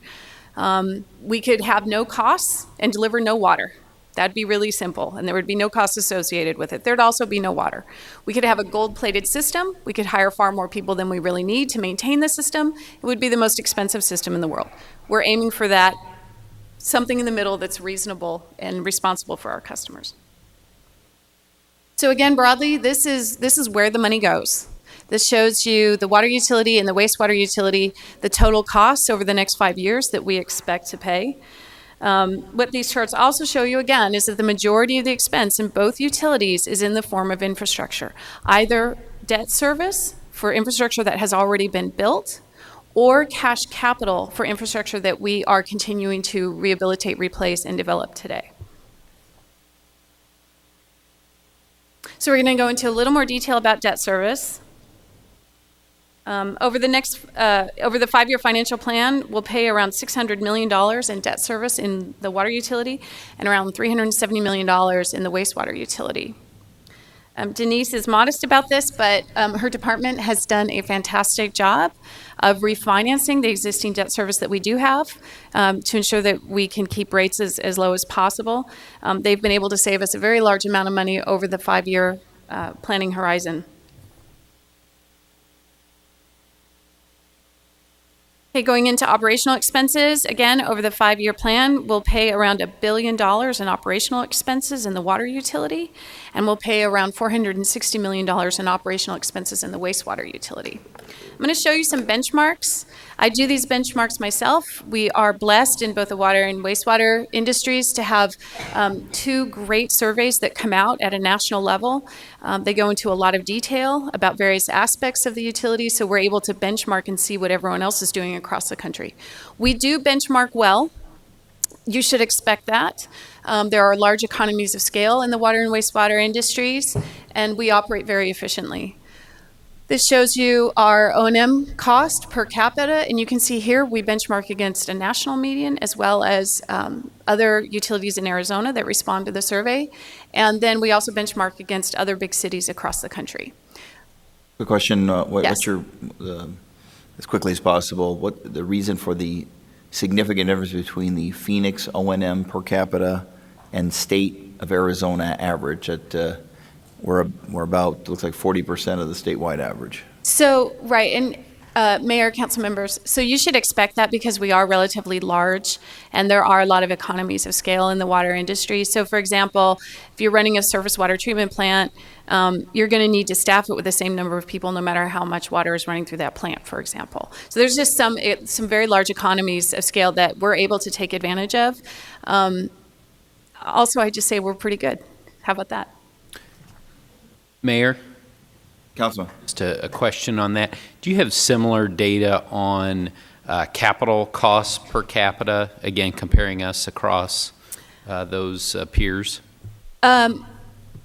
We could have no costs and deliver no water. That'd be really simple, and there would be no costs associated with it. There'd also be no water. We could have a gold-plated system. We could hire far more people than we really need to maintain the system. It would be the most expensive system in the world. We're aiming for that, something in the middle that's reasonable and responsible for our customers. So again, broadly, this is where the money goes. This shows you the water utility and the wastewater utility, the total costs over the next 5 years that we expect to pay. What these charts also show you, again, is that the majority of the expense in both utilities is in the form of infrastructure, either debt service for infrastructure that has already been built, or cash capital for infrastructure that we are continuing to rehabilitate, replace, and develop today. So we're going to go into a little more detail about debt service. Over the 5-year financial plan, we'll pay around $600 million in debt service in the water utility and around $370 million in the wastewater utility. Denise is modest about this, but her department has done a fantastic job of refinancing the existing debt service that we do have to ensure that we can keep rates as low as possible. They've been able to save us a very large amount of money over the 5-year planning horizon. Okay, going into operational expenses, again, over the 5-year plan, we'll pay around $1 billion in operational expenses in the water utility, and we'll pay around $460 million in operational expenses in the wastewater utility. I'm going to show you some benchmarks. I do these benchmarks myself. We are blessed in both the water and wastewater industries to have 2 great surveys that come out at a national level. They go into a lot of detail about various aspects of the utility, so we're able to benchmark and see what everyone else is doing across the country. We do benchmark well. You should expect that. There are large economies of scale in the water and wastewater industries, and we operate very efficiently. This shows you our O&M cost per capita, and you can see here we benchmark against a national median as well as other utilities in Arizona that respond to the survey. And then we also benchmark against other big cities across the country. Quick question, Yes. what's your, as quickly as possible, what the reason for the significant difference between the Phoenix O&M per capita and state of Arizona average at we're about, looks like 40% of the statewide average. So, right, and Mayor, council members, so you should expect that because we are relatively large and there are a lot of economies of scale in the water industry. So, for example, if you're running a surface water treatment plant, you're going to need to staff it with the same number of people no matter how much water is running through that plant, for example. So there's just some very large economies of scale that we're able to take advantage of. Also, I just say we're pretty good. How about that? Mayor? Councilman. Just a question on that. Do you have similar data on capital costs per capita, again, comparing us across those peers?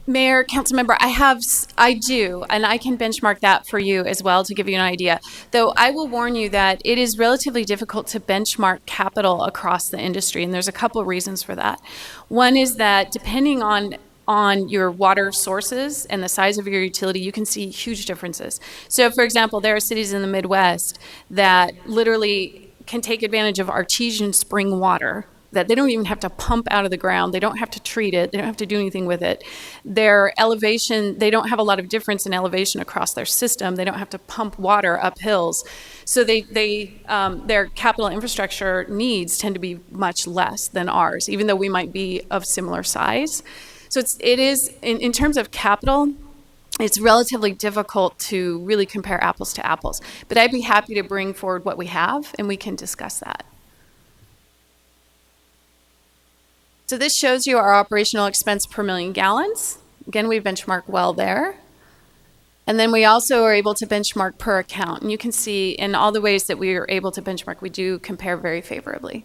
Mayor, council member, I do, and I can benchmark that for you as well to give you an idea. Though I will warn you that it is relatively difficult to benchmark capital across the industry, and there's a couple of reasons for that. One is that depending on your water sources and the size of your utility, you can see huge differences. So, for example, there are cities in the Midwest that literally can take advantage of artesian spring water that they don't even have to pump out of the ground. They don't have to treat it. They don't have to do anything with it. Their elevation, they don't have a lot of difference in elevation across their system. They don't have to pump water up hills. So their capital infrastructure needs tend to be much less than ours, even though we might be of similar size. So it is in terms of capital, it's relatively difficult to really compare apples to apples. But I'd be happy to bring forward what we have, and we can discuss that. So this shows you our operational expense per million gallons. Again, we benchmark well there. And then we also are able to benchmark per account. And you can see in all the ways that we are able to benchmark, we do compare very favorably.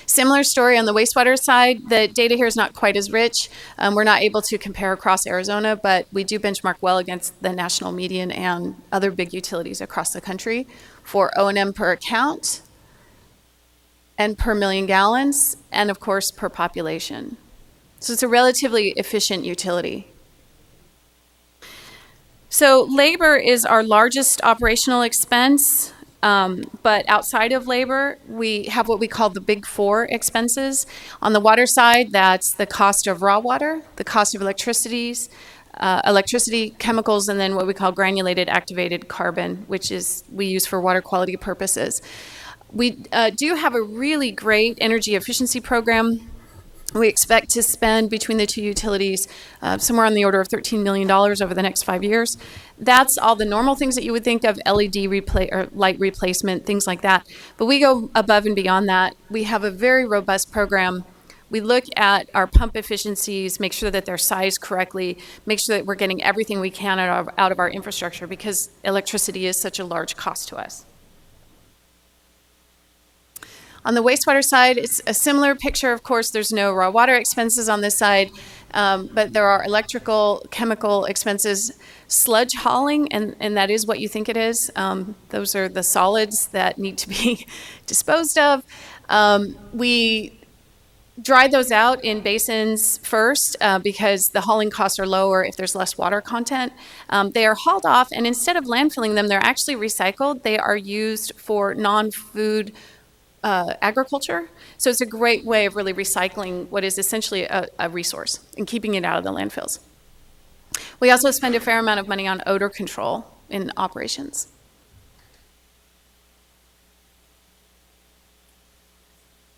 Similar story on the wastewater side. The data here is not quite as rich. We're not able to compare across Arizona, but we do benchmark well against the national median and other big utilities across the country for O&M per account and per million gallons, and of course per population. So it's a relatively efficient utility. So labor is our largest operational expense, but outside of labor, we have what we call the big four expenses. On the water side, that's the cost of raw water, the cost of electricity, chemicals, and then what we call granulated activated carbon, which is we use for water quality purposes. We do have a really great energy efficiency program. We expect to spend between the two utilities somewhere on the order of $13 million over the next 5 years. That's all the normal things that you would think of, LED or light replacement, things like that. But we go above and beyond that. We have a very robust program. We look at our pump efficiencies, make sure that they're sized correctly, make sure that we're getting everything we can out of our infrastructure because electricity is such a large cost to us. On the wastewater side, it's a similar picture. Of course, there's no raw water expenses on this side, but there are electrical, chemical expenses, sludge hauling, and that is what you think it is. Those are the solids that need to be disposed of. We dry those out in basins first because the hauling costs are lower if there's less water content. They are hauled off, and instead of landfilling them, they're actually recycled. They are used for non-food agriculture. So it's a great way of really recycling what is essentially a resource and keeping it out of the landfills. We also spend a fair amount of money on odor control in operations.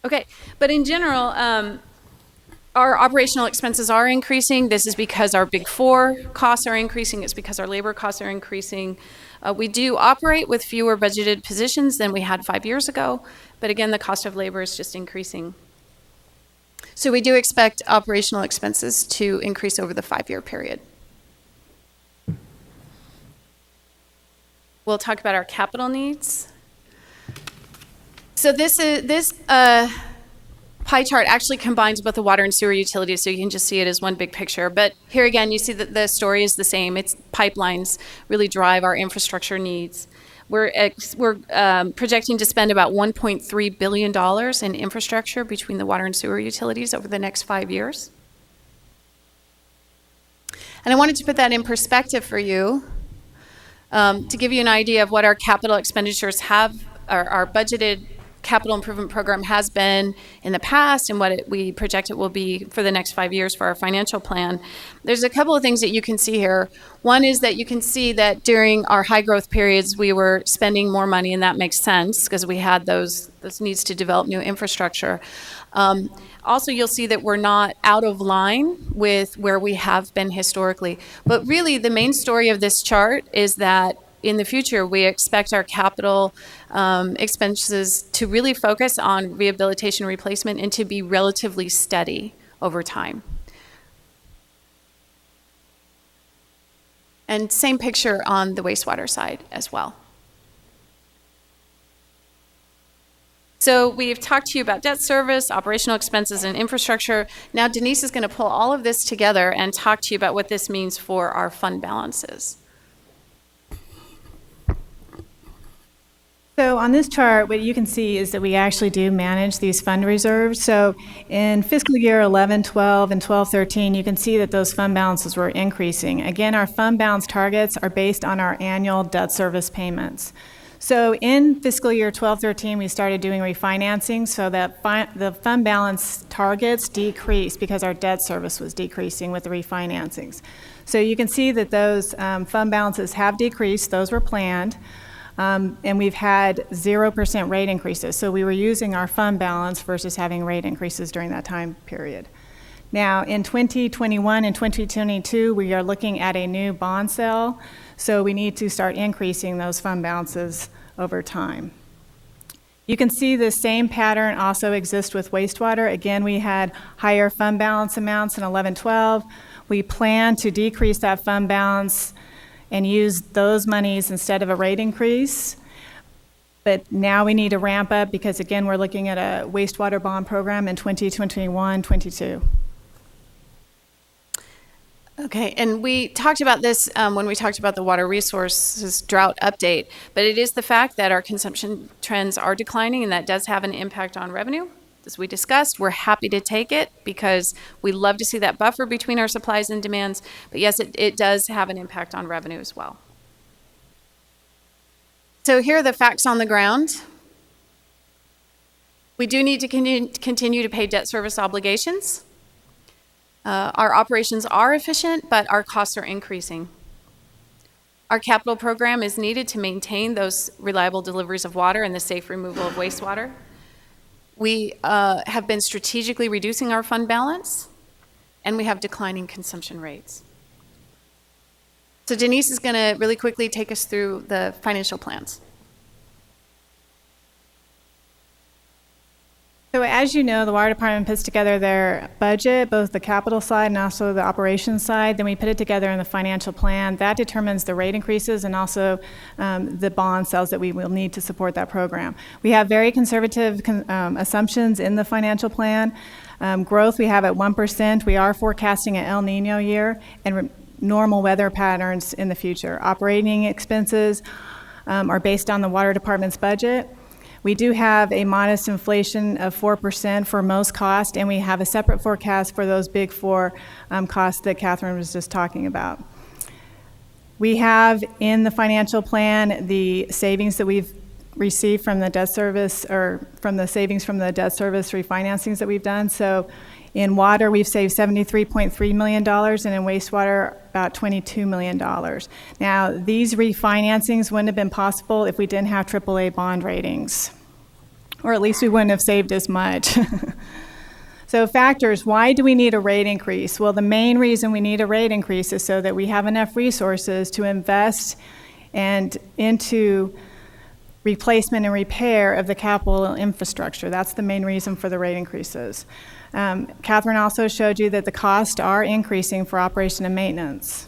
Okay, but in general, our operational expenses are increasing. This is because our big four costs are increasing. It's because our labor costs are increasing. We do operate with fewer budgeted positions than we had 5 years ago, but again, the cost of labor is just increasing. So we do expect operational expenses to increase over the 5-year period. We'll talk about our capital needs. So this pie chart actually combines both the water and sewer utilities, so you can just see it as one big picture. But here again, you see that the story is the same. It's pipelines really drive our infrastructure needs. We're projecting to spend about $1.3 billion in infrastructure between the water and sewer utilities over the next 5 years. And I wanted to put that in perspective for you to give you an idea of what our capital expenditures have, our budgeted capital improvement program has been in the past and what we project it will be for the next 5 years for our financial plan. There's a couple of things that you can see here. One is that you can see that during our high growth periods, we were spending more money, and that makes sense because we had those needs to develop new infrastructure. Also, you'll see that we're not out of line with where we have been historically. But really, the main story of this chart is that in the future, we expect our capital expenses to really focus on rehabilitation replacement and to be relatively steady over time. And same picture on the wastewater side as well. So we've talked to you about debt service, operational expenses, and infrastructure. Now Denise is going to pull all of this together and talk to you about what this means for our fund balances. So on this chart, what you can see is that we actually do manage these fund reserves. So in fiscal year 11, 12, and 12, 13, you can see that those fund balances were increasing. Again, our fund balance targets are based on our annual debt service payments. So in fiscal year 12, 13, we started doing refinancing so that the fund balance targets decreased because our debt service was decreasing with the refinancings. So you can see that those fund balances have decreased. Those were planned. And we've had 0% rate increases. So we were using our fund balance versus having rate increases during that time period. Now, in 2021 and 2022, we are looking at a new bond sale, so we need to start increasing those fund balances over time. You can see the same pattern also exists with wastewater. Again, we had higher fund balance amounts in 11-12. We plan to decrease that fund balance and use those monies instead of a rate increase. But now we need to ramp up because, again, we're looking at a wastewater bond program in 2021-22. Okay, and we talked about this when we talked about the water resources drought update, but it is the fact that our consumption trends are declining, and that does have an impact on revenue. As we discussed, we're happy to take it because we love to see that buffer between our supplies and demands, but yes, it does have an impact on revenue as well. So here are the facts on the ground. We do need to continue to pay debt service obligations. Our operations are efficient, but our costs are increasing. Our capital program is needed to maintain those reliable deliveries of water and the safe removal of wastewater. We have been strategically reducing our fund balance, and we have declining consumption rates. So Denise is going to really quickly take us through the financial plans. So as you know, the Water Department puts together their budget, both the capital side and also the operations side. Then we put it together in the financial plan. That determines the rate increases and also the bond sales that we will need to support that program. We have very conservative assumptions in the financial plan. Growth we have at 1%. We are forecasting an El Nino year and normal weather patterns in the future. Operating expenses are based on the Water Department's budget. We do have a modest inflation of 4% for most costs, and we have a separate forecast for those big four costs that Catherine was just talking about. We have in the financial plan the savings that we've received from the debt service, or from the savings from the debt service refinancings that we've done. So in water, we've saved $73.3 million, and in wastewater, about $22 million. Now, these refinancings wouldn't have been possible if we didn't have AAA bond ratings, or at least we wouldn't have saved as much. So factors, why do we need a rate increase? Well, the main reason we need a rate increase is so that we have enough resources to invest and into replacement and repair of the capital infrastructure. That's the main reason for the rate increases. Catherine also showed you that the costs are increasing for operation and maintenance.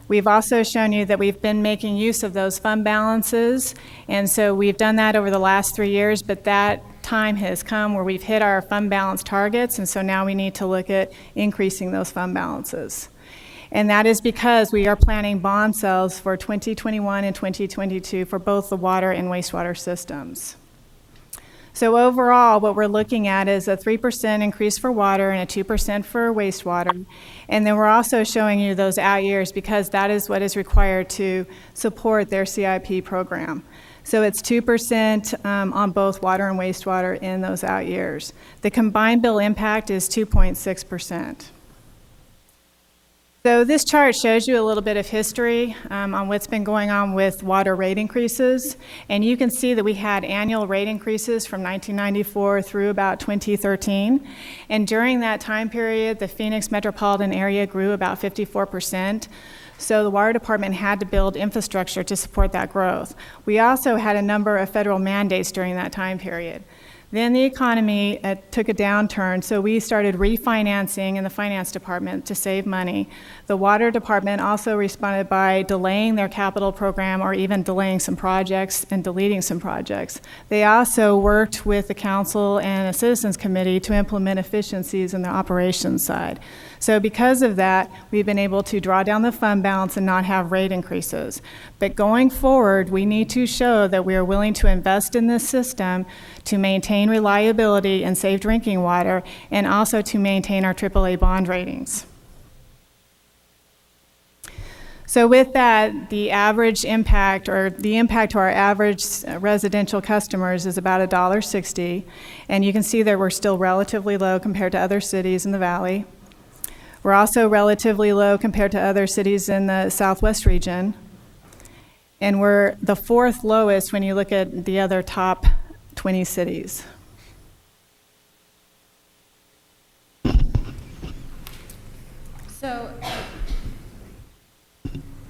We've also shown you that we've been making use of those fund balances, and so we've done that over the last 3 years, but that time has come where we've hit our fund balance targets, and so now we need to look at increasing those fund balances. And that is because we are planning bond sales for 2021 and 2022 for both the water and wastewater systems. So overall, what we're looking at is a 3% increase for water and a 2% for wastewater. And then we're also showing you those out years because that is what is required to support their CIP program. So it's 2% on both water and wastewater in those out years. The combined bill impact is 2.6%. So this chart shows you a little bit of history on what's been going on with water rate increases. And you can see that we had annual rate increases from 1994 through about 2013. And during that time period, the Phoenix metropolitan area grew about 54%. So the Water Department had to build infrastructure to support that growth. We also had a number of federal mandates during that time period. Then the economy took a downturn, so we started refinancing in the finance department to save money. The Water Department also responded by delaying their capital program or even delaying some projects and deleting some projects. They also worked with the council and a citizens committee to implement efficiencies in the operations side. So because of that, we've been able to draw down the fund balance and not have rate increases. But going forward, we need to show that we are willing to invest in this system to maintain reliability and safe drinking water, and also to maintain our AAA bond ratings. So with that, the average impact, or the impact to our average residential customers, is about $1.60, and you can see that we're still relatively low compared to other cities in the valley. We're also relatively low compared to other cities in the Southwest region, and we're the fourth lowest when you look at the other top 20 cities.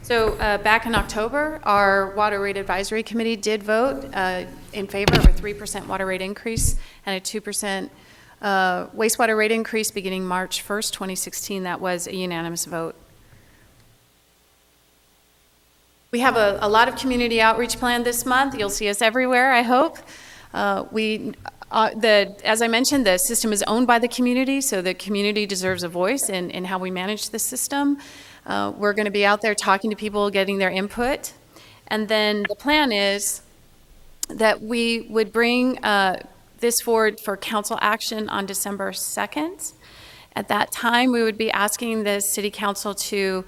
So back in October, our Water Rate Advisory Committee did vote in favor of a 3% water rate increase and a 2% wastewater rate increase beginning March 1st, 2016. That was a unanimous vote. We have a lot of community outreach planned this month. You'll see us everywhere, I hope. As I mentioned, the system is owned by the community, so the community deserves a voice in how we manage the system. We're going to be out there talking to people, getting their input. And then the plan is that we would bring this forward for council action on December 2nd. At that time, we would be asking the city council to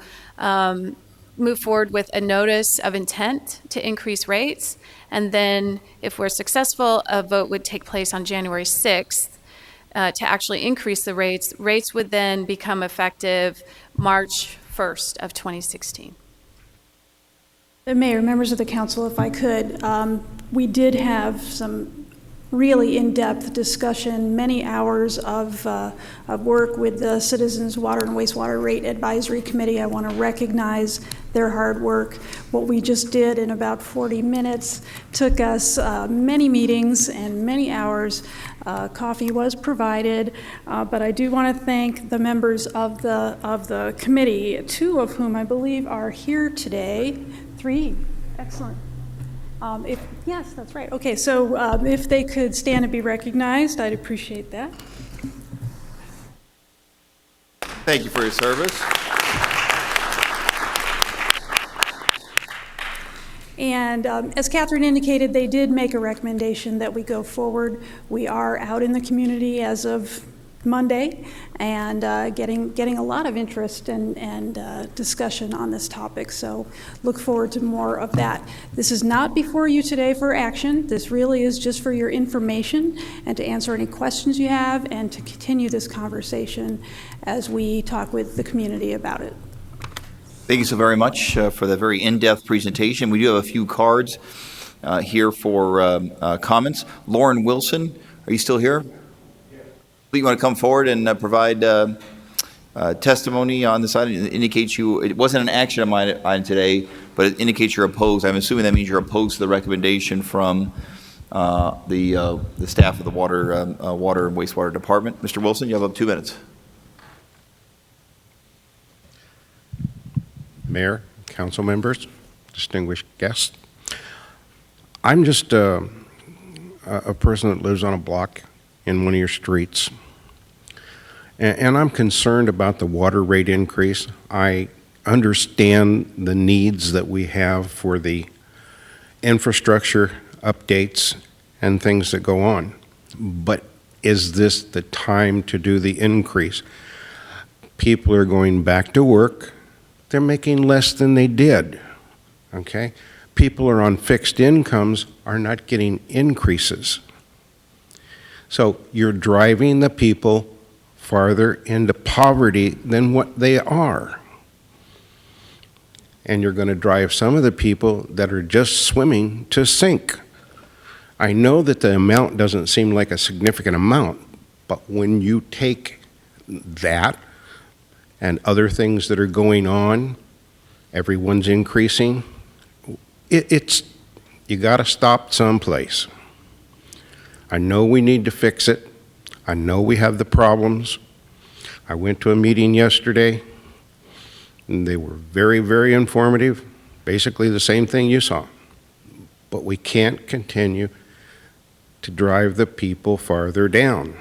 move forward with a notice of intent to increase rates. And then if we're successful, a vote would take place on January 6th to actually increase the rates. Rates would then become effective March 1st of 2016. Mayor, members of the council, if I could, we did have some really in-depth discussion, many hours of work with the Citizens Water and Wastewater Rate Advisory Committee. I want to recognize their hard work. What we just did in about 40 minutes took us many meetings and many hours. Coffee was provided, but I do want to thank the members of the committee, two of whom I believe are here today. Three, excellent. Yes, that's right. Okay, so if they could stand and be recognized, I'd appreciate that. Thank you for your service. And as Catherine indicated, they did make a recommendation that we go forward. We are out in the community as of Monday and getting a lot of interest and discussion on this topic. So look forward to more of that. This is not before you today for action. This really is just for your information and to answer any questions you have and to continue this conversation as we talk with the community about it. Thank you so very much for that very in-depth presentation. We do have a few cards here for comments. Lauren Wilson, are you still here? You want to come forward and provide testimony on this item? It indicates it wasn't an action item today, but it indicates you're opposed. I'm assuming that means you're opposed to the recommendation from the staff of the Water and Wastewater Department. Mr. Wilson, you have up 2 minutes. Mayor, council members, distinguished guests. I'm just a person that lives on a block in one of your streets. And I'm concerned about the water rate increase. I understand the needs that we have for the infrastructure updates and things that go on. But is this the time to do the increase? People are going back to work. They're making less than they did, okay? People are on fixed incomes are not getting increases. So you're driving the people farther into poverty than what they are. And you're going to drive some of the people that are just swimming to sink. I know that the amount doesn't seem like a significant amount, but when you take that and other things that are going on, everyone's increasing, you got to stop someplace. I know we need to fix it. I know we have the problems. I went to a meeting yesterday, and they were very, very informative, basically the same thing you saw. But we can't continue to drive the people farther down.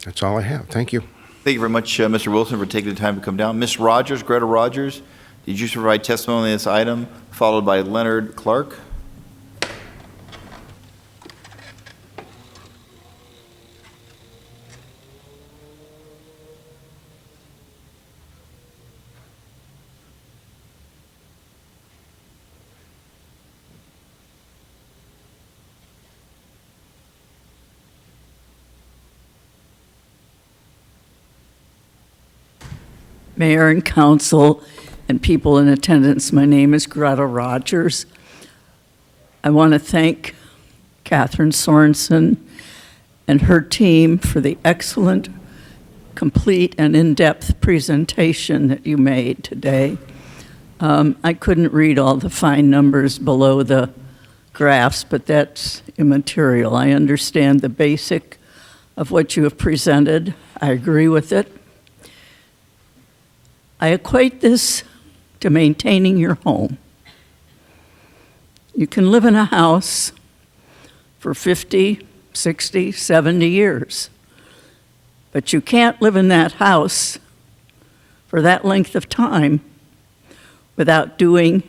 That's all I have. Thank you. Thank you very much, Mr. Wilson, for taking the time to come down. Ms. Rogers, Greta Rogers, did you provide testimony on this item, followed by Leonard Clark? Mayor and council and people in attendance, my name is Greta Rogers. I want to thank Catherine Sorensen and her team for the excellent complete and in-depth presentation that you made today. I couldn't read all the fine numbers below the graphs, but that's immaterial. I understand the basic of what you have presented. I agree with it. I equate this to maintaining your home. You can live in a house for 50, 60, 70 years, but you can't live in that house for that length of time without doing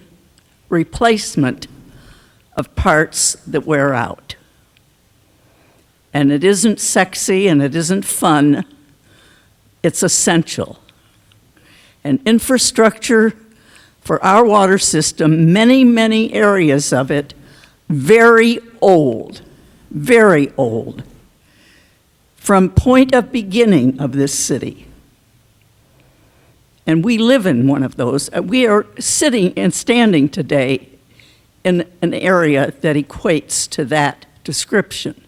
replacement of parts that wear out. And it isn't sexy and it isn't fun, it's essential. And infrastructure for our water system, many, many areas of it, very old, very old. From point of beginning of this city. And we live in one of those. We are sitting and standing today in an area that equates to that description.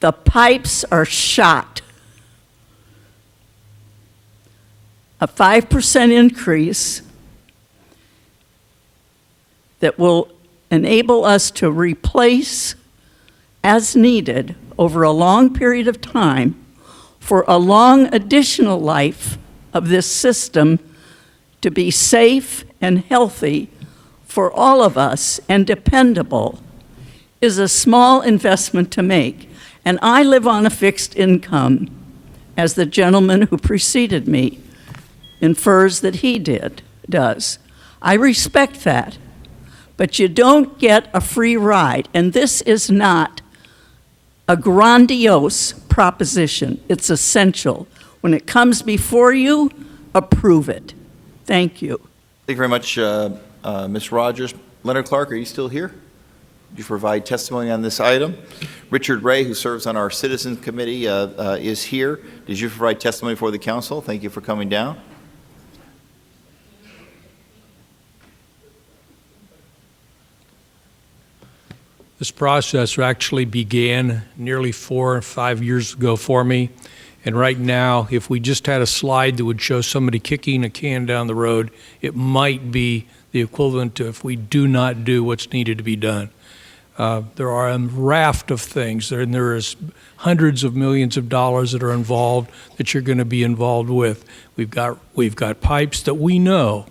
The pipes are shot. A 5% increase that will enable us to replace as needed over a long period of time for a long additional life of this system to be safe and healthy for all of us and dependable is a small investment to make. And I live on a fixed income, as the gentleman who preceded me infers that he does. I respect that, but you don't get a free ride, and this is not a grandiose proposition. It's essential. When it comes before you, approve it. Thank you. Thank you very much, Ms. Rogers. Leonard Clark, are you still here? Would you provide testimony on this item? Richard Ray, who serves on our Citizens Committee, is here. Did you provide testimony for the council? Thank you for coming down. This process actually began nearly 4 or 5 years ago for me. And right now, if we just had a slide that would show somebody kicking a can down the road, it might be the equivalent to if we do not do what's needed to be done. There are a raft of things, and there is hundreds of millions of dollars that are involved that you're going to be involved with. We've got pipes that we know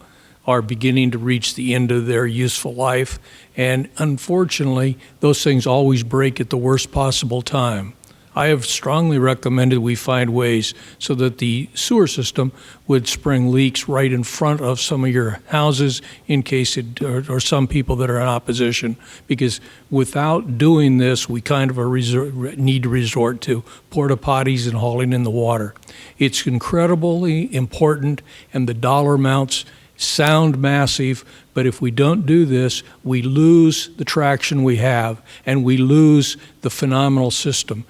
are beginning to reach the end of their useful life, and unfortunately, those things always break at the worst possible time. I have strongly recommended we find ways so that the sewer system would spring leaks right in front of some of your houses in case it, or some people that are in opposition, because without doing this, we kind of need to resort to porta potties and hauling in the water. It's incredibly important, and the dollar amounts sound massive, but if we don't do this, we lose the traction we have, and we lose the phenomenal system.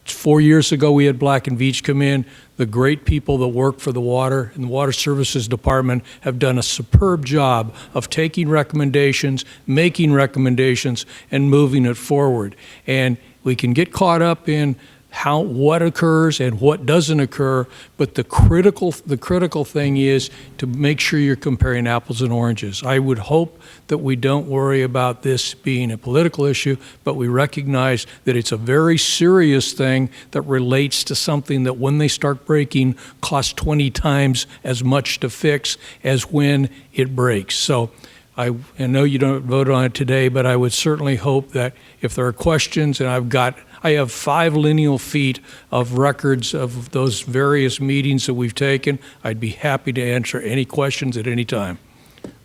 4 years ago, we had Black & Veatch come in. The great people that work for the water and the Water Services Department have done a superb job of taking recommendations, making recommendations, and moving it forward. And we can get caught up in what occurs and what doesn't occur, but the critical thing is to make sure you're comparing apples and oranges. I would hope that we don't worry about this being a political issue, but we recognize that it's a very serious thing that relates to something that when they start breaking costs 20 times as much to fix as when it breaks. So I know you don't vote on it today, but I would certainly hope that if there are questions, and I have 5 lineal feet of records of those various meetings that we've taken. I'd be happy to answer any questions at any time.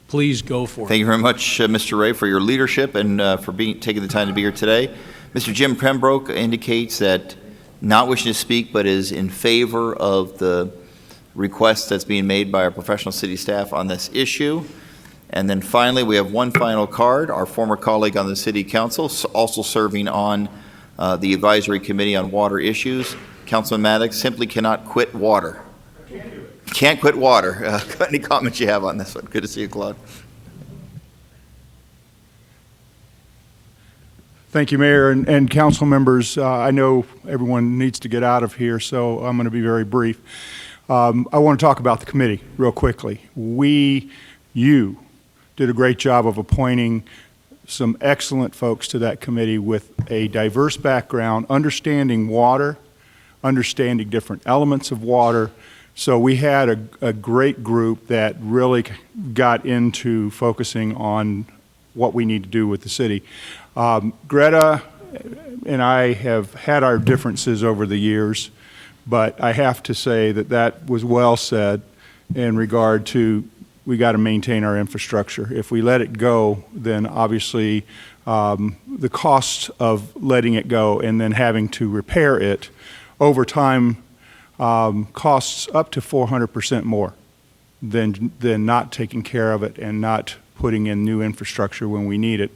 Please go for it. Thank you very much, Mr. Ray, for your leadership and for taking the time to be here today. Mr. Jim Pembroke indicates that not wishing to speak, but is in favor of the request that's being made by our professional city staff on this issue. And then finally, we have one final card, our former colleague on the City Council, also serving on the Advisory Committee on Water Issues. Councilman Maddox simply cannot quit water. Can't quit water. Any comments you have on this one? Good to see you, Claude. Thank you, Mayor and council members. I know everyone needs to get out of here, so I'm going to be very brief. I want to talk about the committee real quickly. You did a great job of appointing some excellent folks to that committee with a diverse background, understanding water, understanding different elements of water. So we had a great group that really got into focusing on what we need to do with the city. Greta and I have had our differences over the years, but I have to say that that was well said in regard to we got to maintain our infrastructure. If we let it go, then obviously the cost of letting it go and then having to repair it over time costs up to 400% more than not taking care of it and not putting in new infrastructure when we need it.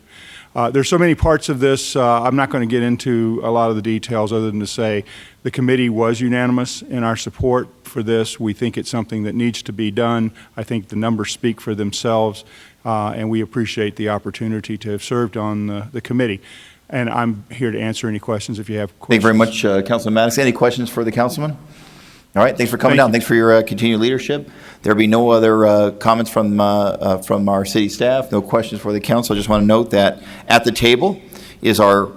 There's so many parts of this. I'm not going to get into a lot of the details other than to say the committee was unanimous in our support for this. We think it's something that needs to be done. I think the numbers speak for themselves, and we appreciate the opportunity to have served on the committee. And I'm here to answer any questions if you have questions. Thank you very much, Councilman Maddox. Any questions for the councilman? All right, thanks for coming down. Thanks for your continued leadership. There'll be no other comments from our city staff, no questions for the council. I just want to note that at the table is our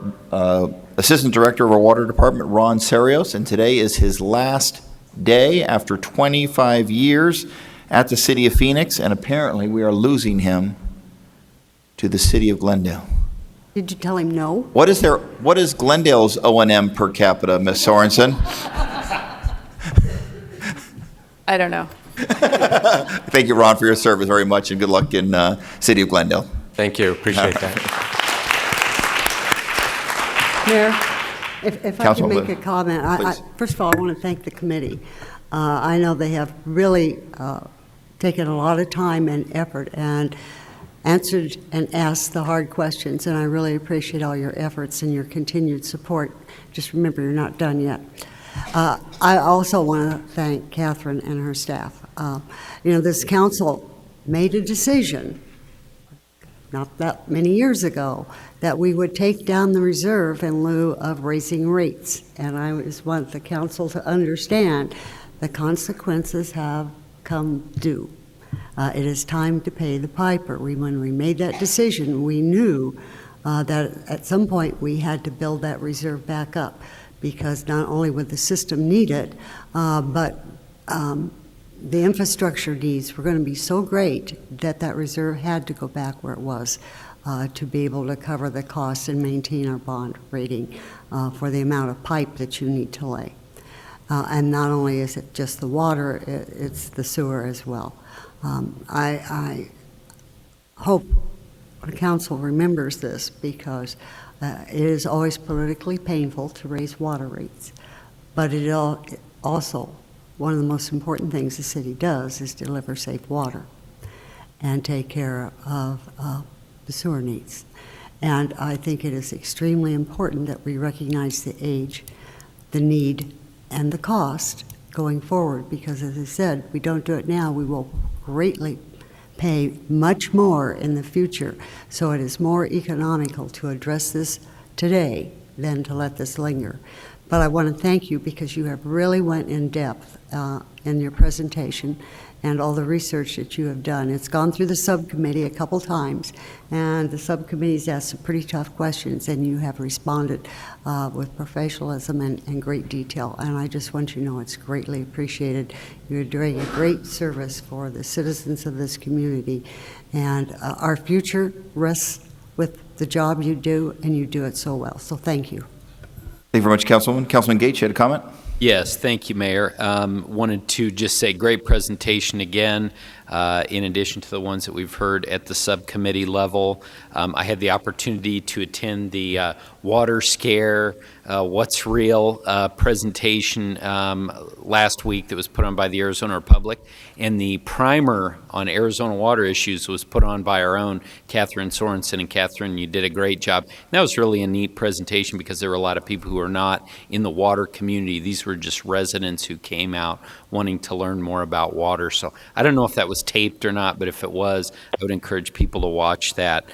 Assistant Director of our Water Department, Ron Serios, and today is his last day after 25 years at the City of Phoenix, and apparently we are losing him to the City of Glendale. Did you tell him no? What is Glendale's O&M per capita, Ms. Sorensen? I don't know. Thank you, Ron, for your service very much, and good luck in City of Glendale. Thank you. Appreciate that. Mayor, if I can make a comment. First of all, I want to thank the committee. I know they have really taken a lot of time and effort and answered and asked the hard questions, and I really appreciate all your efforts and your continued support. Just remember, you're not done yet. I also want to thank Catherine and her staff. This council made a decision not that many years ago that we would take down the reserve in lieu of raising rates. And I just want the council to understand the consequences have come due. It is time to pay the piper. When we made that decision, we knew that at some point we had to build that reserve back up, because not only would the system need it, but the infrastructure needs were going to be so great that that reserve had to go back where it was to be able to cover the costs and maintain our bond rating for the amount of pipe that you need to lay. And not only is it just the water, it's the sewer as well. I hope the council remembers this, because it is always politically painful to raise water rates, but it also, one of the most important things the city does is deliver safe water and take care of the sewer needs. And I think it is extremely important that we recognize the age, the need, and the cost going forward, because as I said, if we don't do it now, we will greatly pay much more in the future. So it is more economical to address this today than to let this linger. But I want to thank you, because you have really went in depth in your presentation and all the research that you have done. It's gone through the subcommittee a couple times, and the subcommittee's asked some pretty tough questions, and you have responded with professionalism and great detail. And I just want you to know it's greatly appreciated. You're doing a great service for the citizens of this community, and our future rests with the job you do, and you do it so well. So thank you. Thank you very much, Councilwoman. Councilman Gates, you had a comment? Yes, thank you, Mayor. Wanted to just say great presentation again, in addition to the ones that we've heard at the subcommittee level. I had the opportunity to attend the Water Scare, What's Real presentation last week that was put on by the Arizona Republic, and the primer on Arizona water issues was put on by our own Catherine Sorensen. And Catherine, you did a great job. And that was really a neat presentation, because there were a lot of people who are not in the water community. These were just residents who came out wanting to learn more about water. So I don't know if that was taped or not, but if it was, I would encourage people to watch that.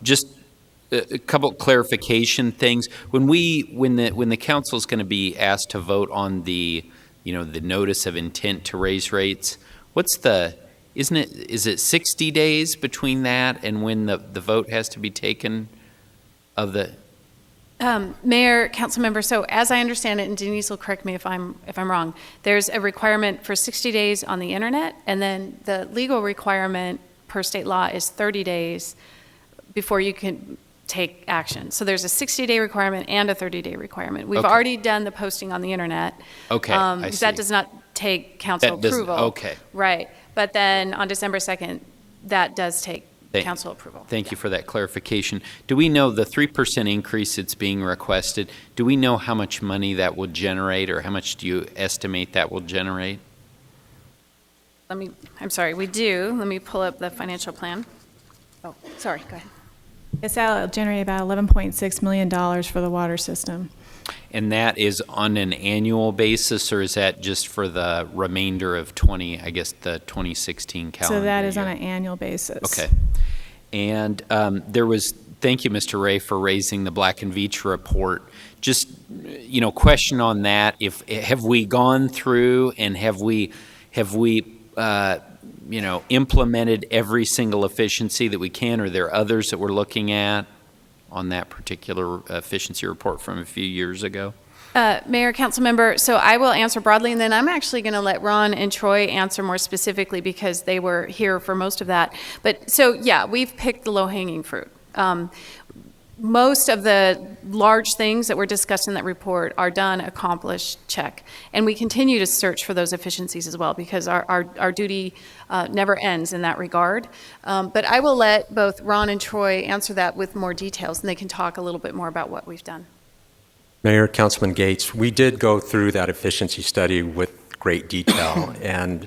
Just a couple clarification things. When the council is going to be asked to vote on the notice of intent to raise rates, is it 60 days between that and when the vote has to be taken of the? Mayor, council member, so as I understand it, and Denise will correct me if I'm wrong, there's a requirement for 60 days on the internet, and then the legal requirement per state law is 30 days before you can take action. So there's a 60-day requirement and a 30-day requirement. We've already done the posting on the internet. Okay, I because see. that does not take council approval. Okay. Right, but then on December 2nd, that does take council approval. Thank you for that clarification. Do we know the 3% increase that's being requested, do we know how much money that will generate, or how much do you estimate that will generate? I'm sorry, we do. Let me pull up the financial plan. Oh, sorry, go ahead. Yes, that'll generate about $11.6 million for the water system. And that is on an annual basis, or is that just for the remainder of the 2016 calendar So that is year? on an annual basis. Okay. And thank you, Mr. Ray, for raising the Black and Veatch report. Just, question on that. Have we gone through and have we implemented every single efficiency that we can? Are there others that we're looking at on that particular efficiency report from a few years ago? Mayor, council member, so I will answer broadly, and then I'm actually going to let Ron and Troy answer more specifically because they were here for most of that. But so, yeah, we've picked the low-hanging fruit. Most of the large things that were discussed in that report are done, accomplished, check. And we continue to search for those efficiencies as well because our duty never ends in that regard. But I will let both Ron and Troy answer that with more details, and they can talk a little bit more about what we've done. Mayor, Councilman Gates, we did go through that efficiency study with great detail. And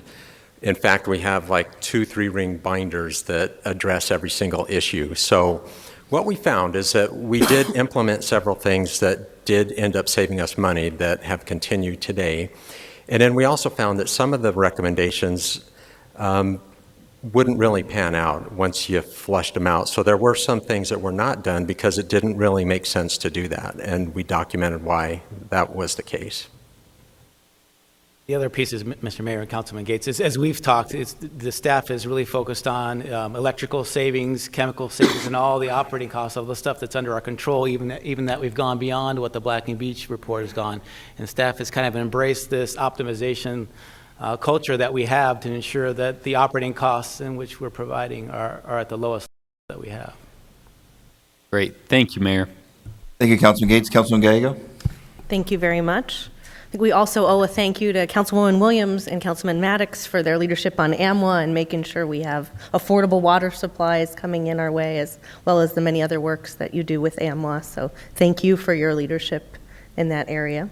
in fact, we have like 2 3-ring binders that address every single issue. So what we found is that we did implement several things that did end up saving us money that have continued today. And then we also found that some of the recommendations wouldn't really pan out once you flushed them out. So there were some things that were not done because it didn't really make sense to do that. And we documented why that was the case. The other piece is, Mr. Mayor and Councilman Gates, is, as we've talked, the staff is really focused on electrical savings, chemical savings, and all the operating costs, all the stuff that's under our control, even that we've gone beyond what the Black and Veatch report has gone. And staff has kind of embraced this optimization culture that we have to ensure that the operating costs in which we're providing are at the lowest that we have. Great. Thank you, Mayor. Thank you, Councilman Gates. Councilman Gallego? Thank you very much. I think we also owe a thank you to Councilwoman Williams and Councilman Maddox for their leadership on AMWA and making sure we have affordable water supplies coming in our way, as well as the many other works that you do with AMWA. So thank you for your leadership in that area.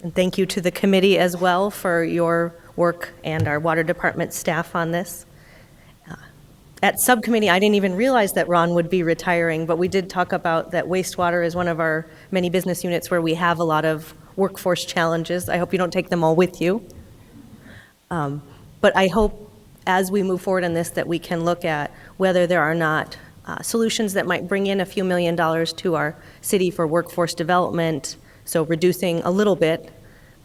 And thank you to the committee as well for your work and our water department staff on this. At subcommittee, I didn't even realize that Ron would be retiring, but we did talk about that wastewater is one of our many business units where we have a lot of workforce challenges. I hope you don't take them all with you. But I hope as we move forward on this that we can look at whether there are not solutions that might bring in a few $1 million to our city for workforce development, so reducing a little bit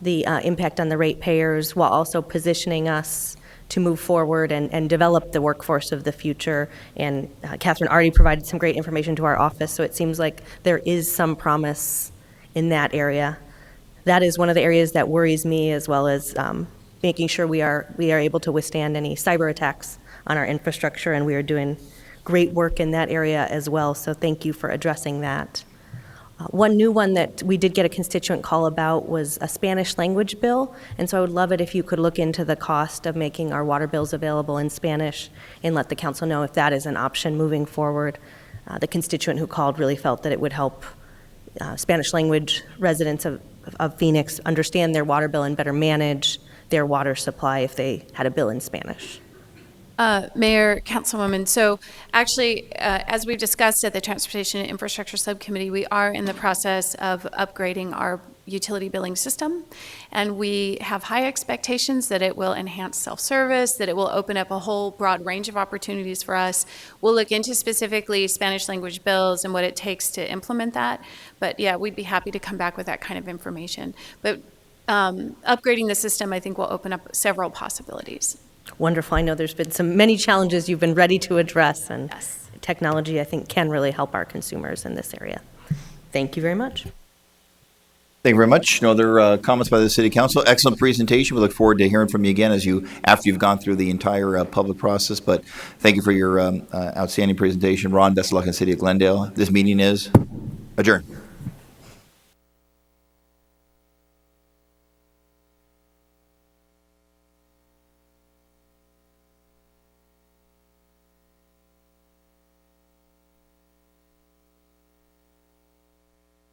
the impact on the ratepayers while also positioning us to move forward and develop the workforce of the future. And Catherine already provided some great information to our office, so it seems like there is some promise in that area. That is one of the areas that worries me, as well as making sure we are able to withstand any cyber attacks on our infrastructure, and we are doing great work in that area as well, so thank you for addressing that. One new one that we did get a constituent call about was a Spanish language bill, and so I would love it if you could look into the cost of making our water bills available in Spanish and let the council know if that is an option moving forward. The constituent who called really felt that it would help Spanish language residents of Phoenix understand their water bill and better manage their water supply if they had a bill in Spanish. Mayor, Councilwoman, so actually, as we've discussed at the Transportation and Infrastructure Subcommittee, we are in the process of upgrading our utility billing system, and we have high expectations that it will enhance self-service, that it will open up a whole broad range of opportunities for us. We'll look into specifically Spanish language bills and what it takes to implement that, but yeah, we'd be happy to come back with that kind of information. But upgrading the system, I think, will open up several possibilities. Wonderful. I know there's been many challenges you've been ready to address, and technology, I think, can really help our consumers in this area. Thank you very much. Thank you very much. No other comments by the City Council. Excellent presentation. We look forward to hearing from you again after you've gone through the entire public process. But thank you for your outstanding presentation. Ron, best of luck in the City of Glendale. This meeting is adjourned.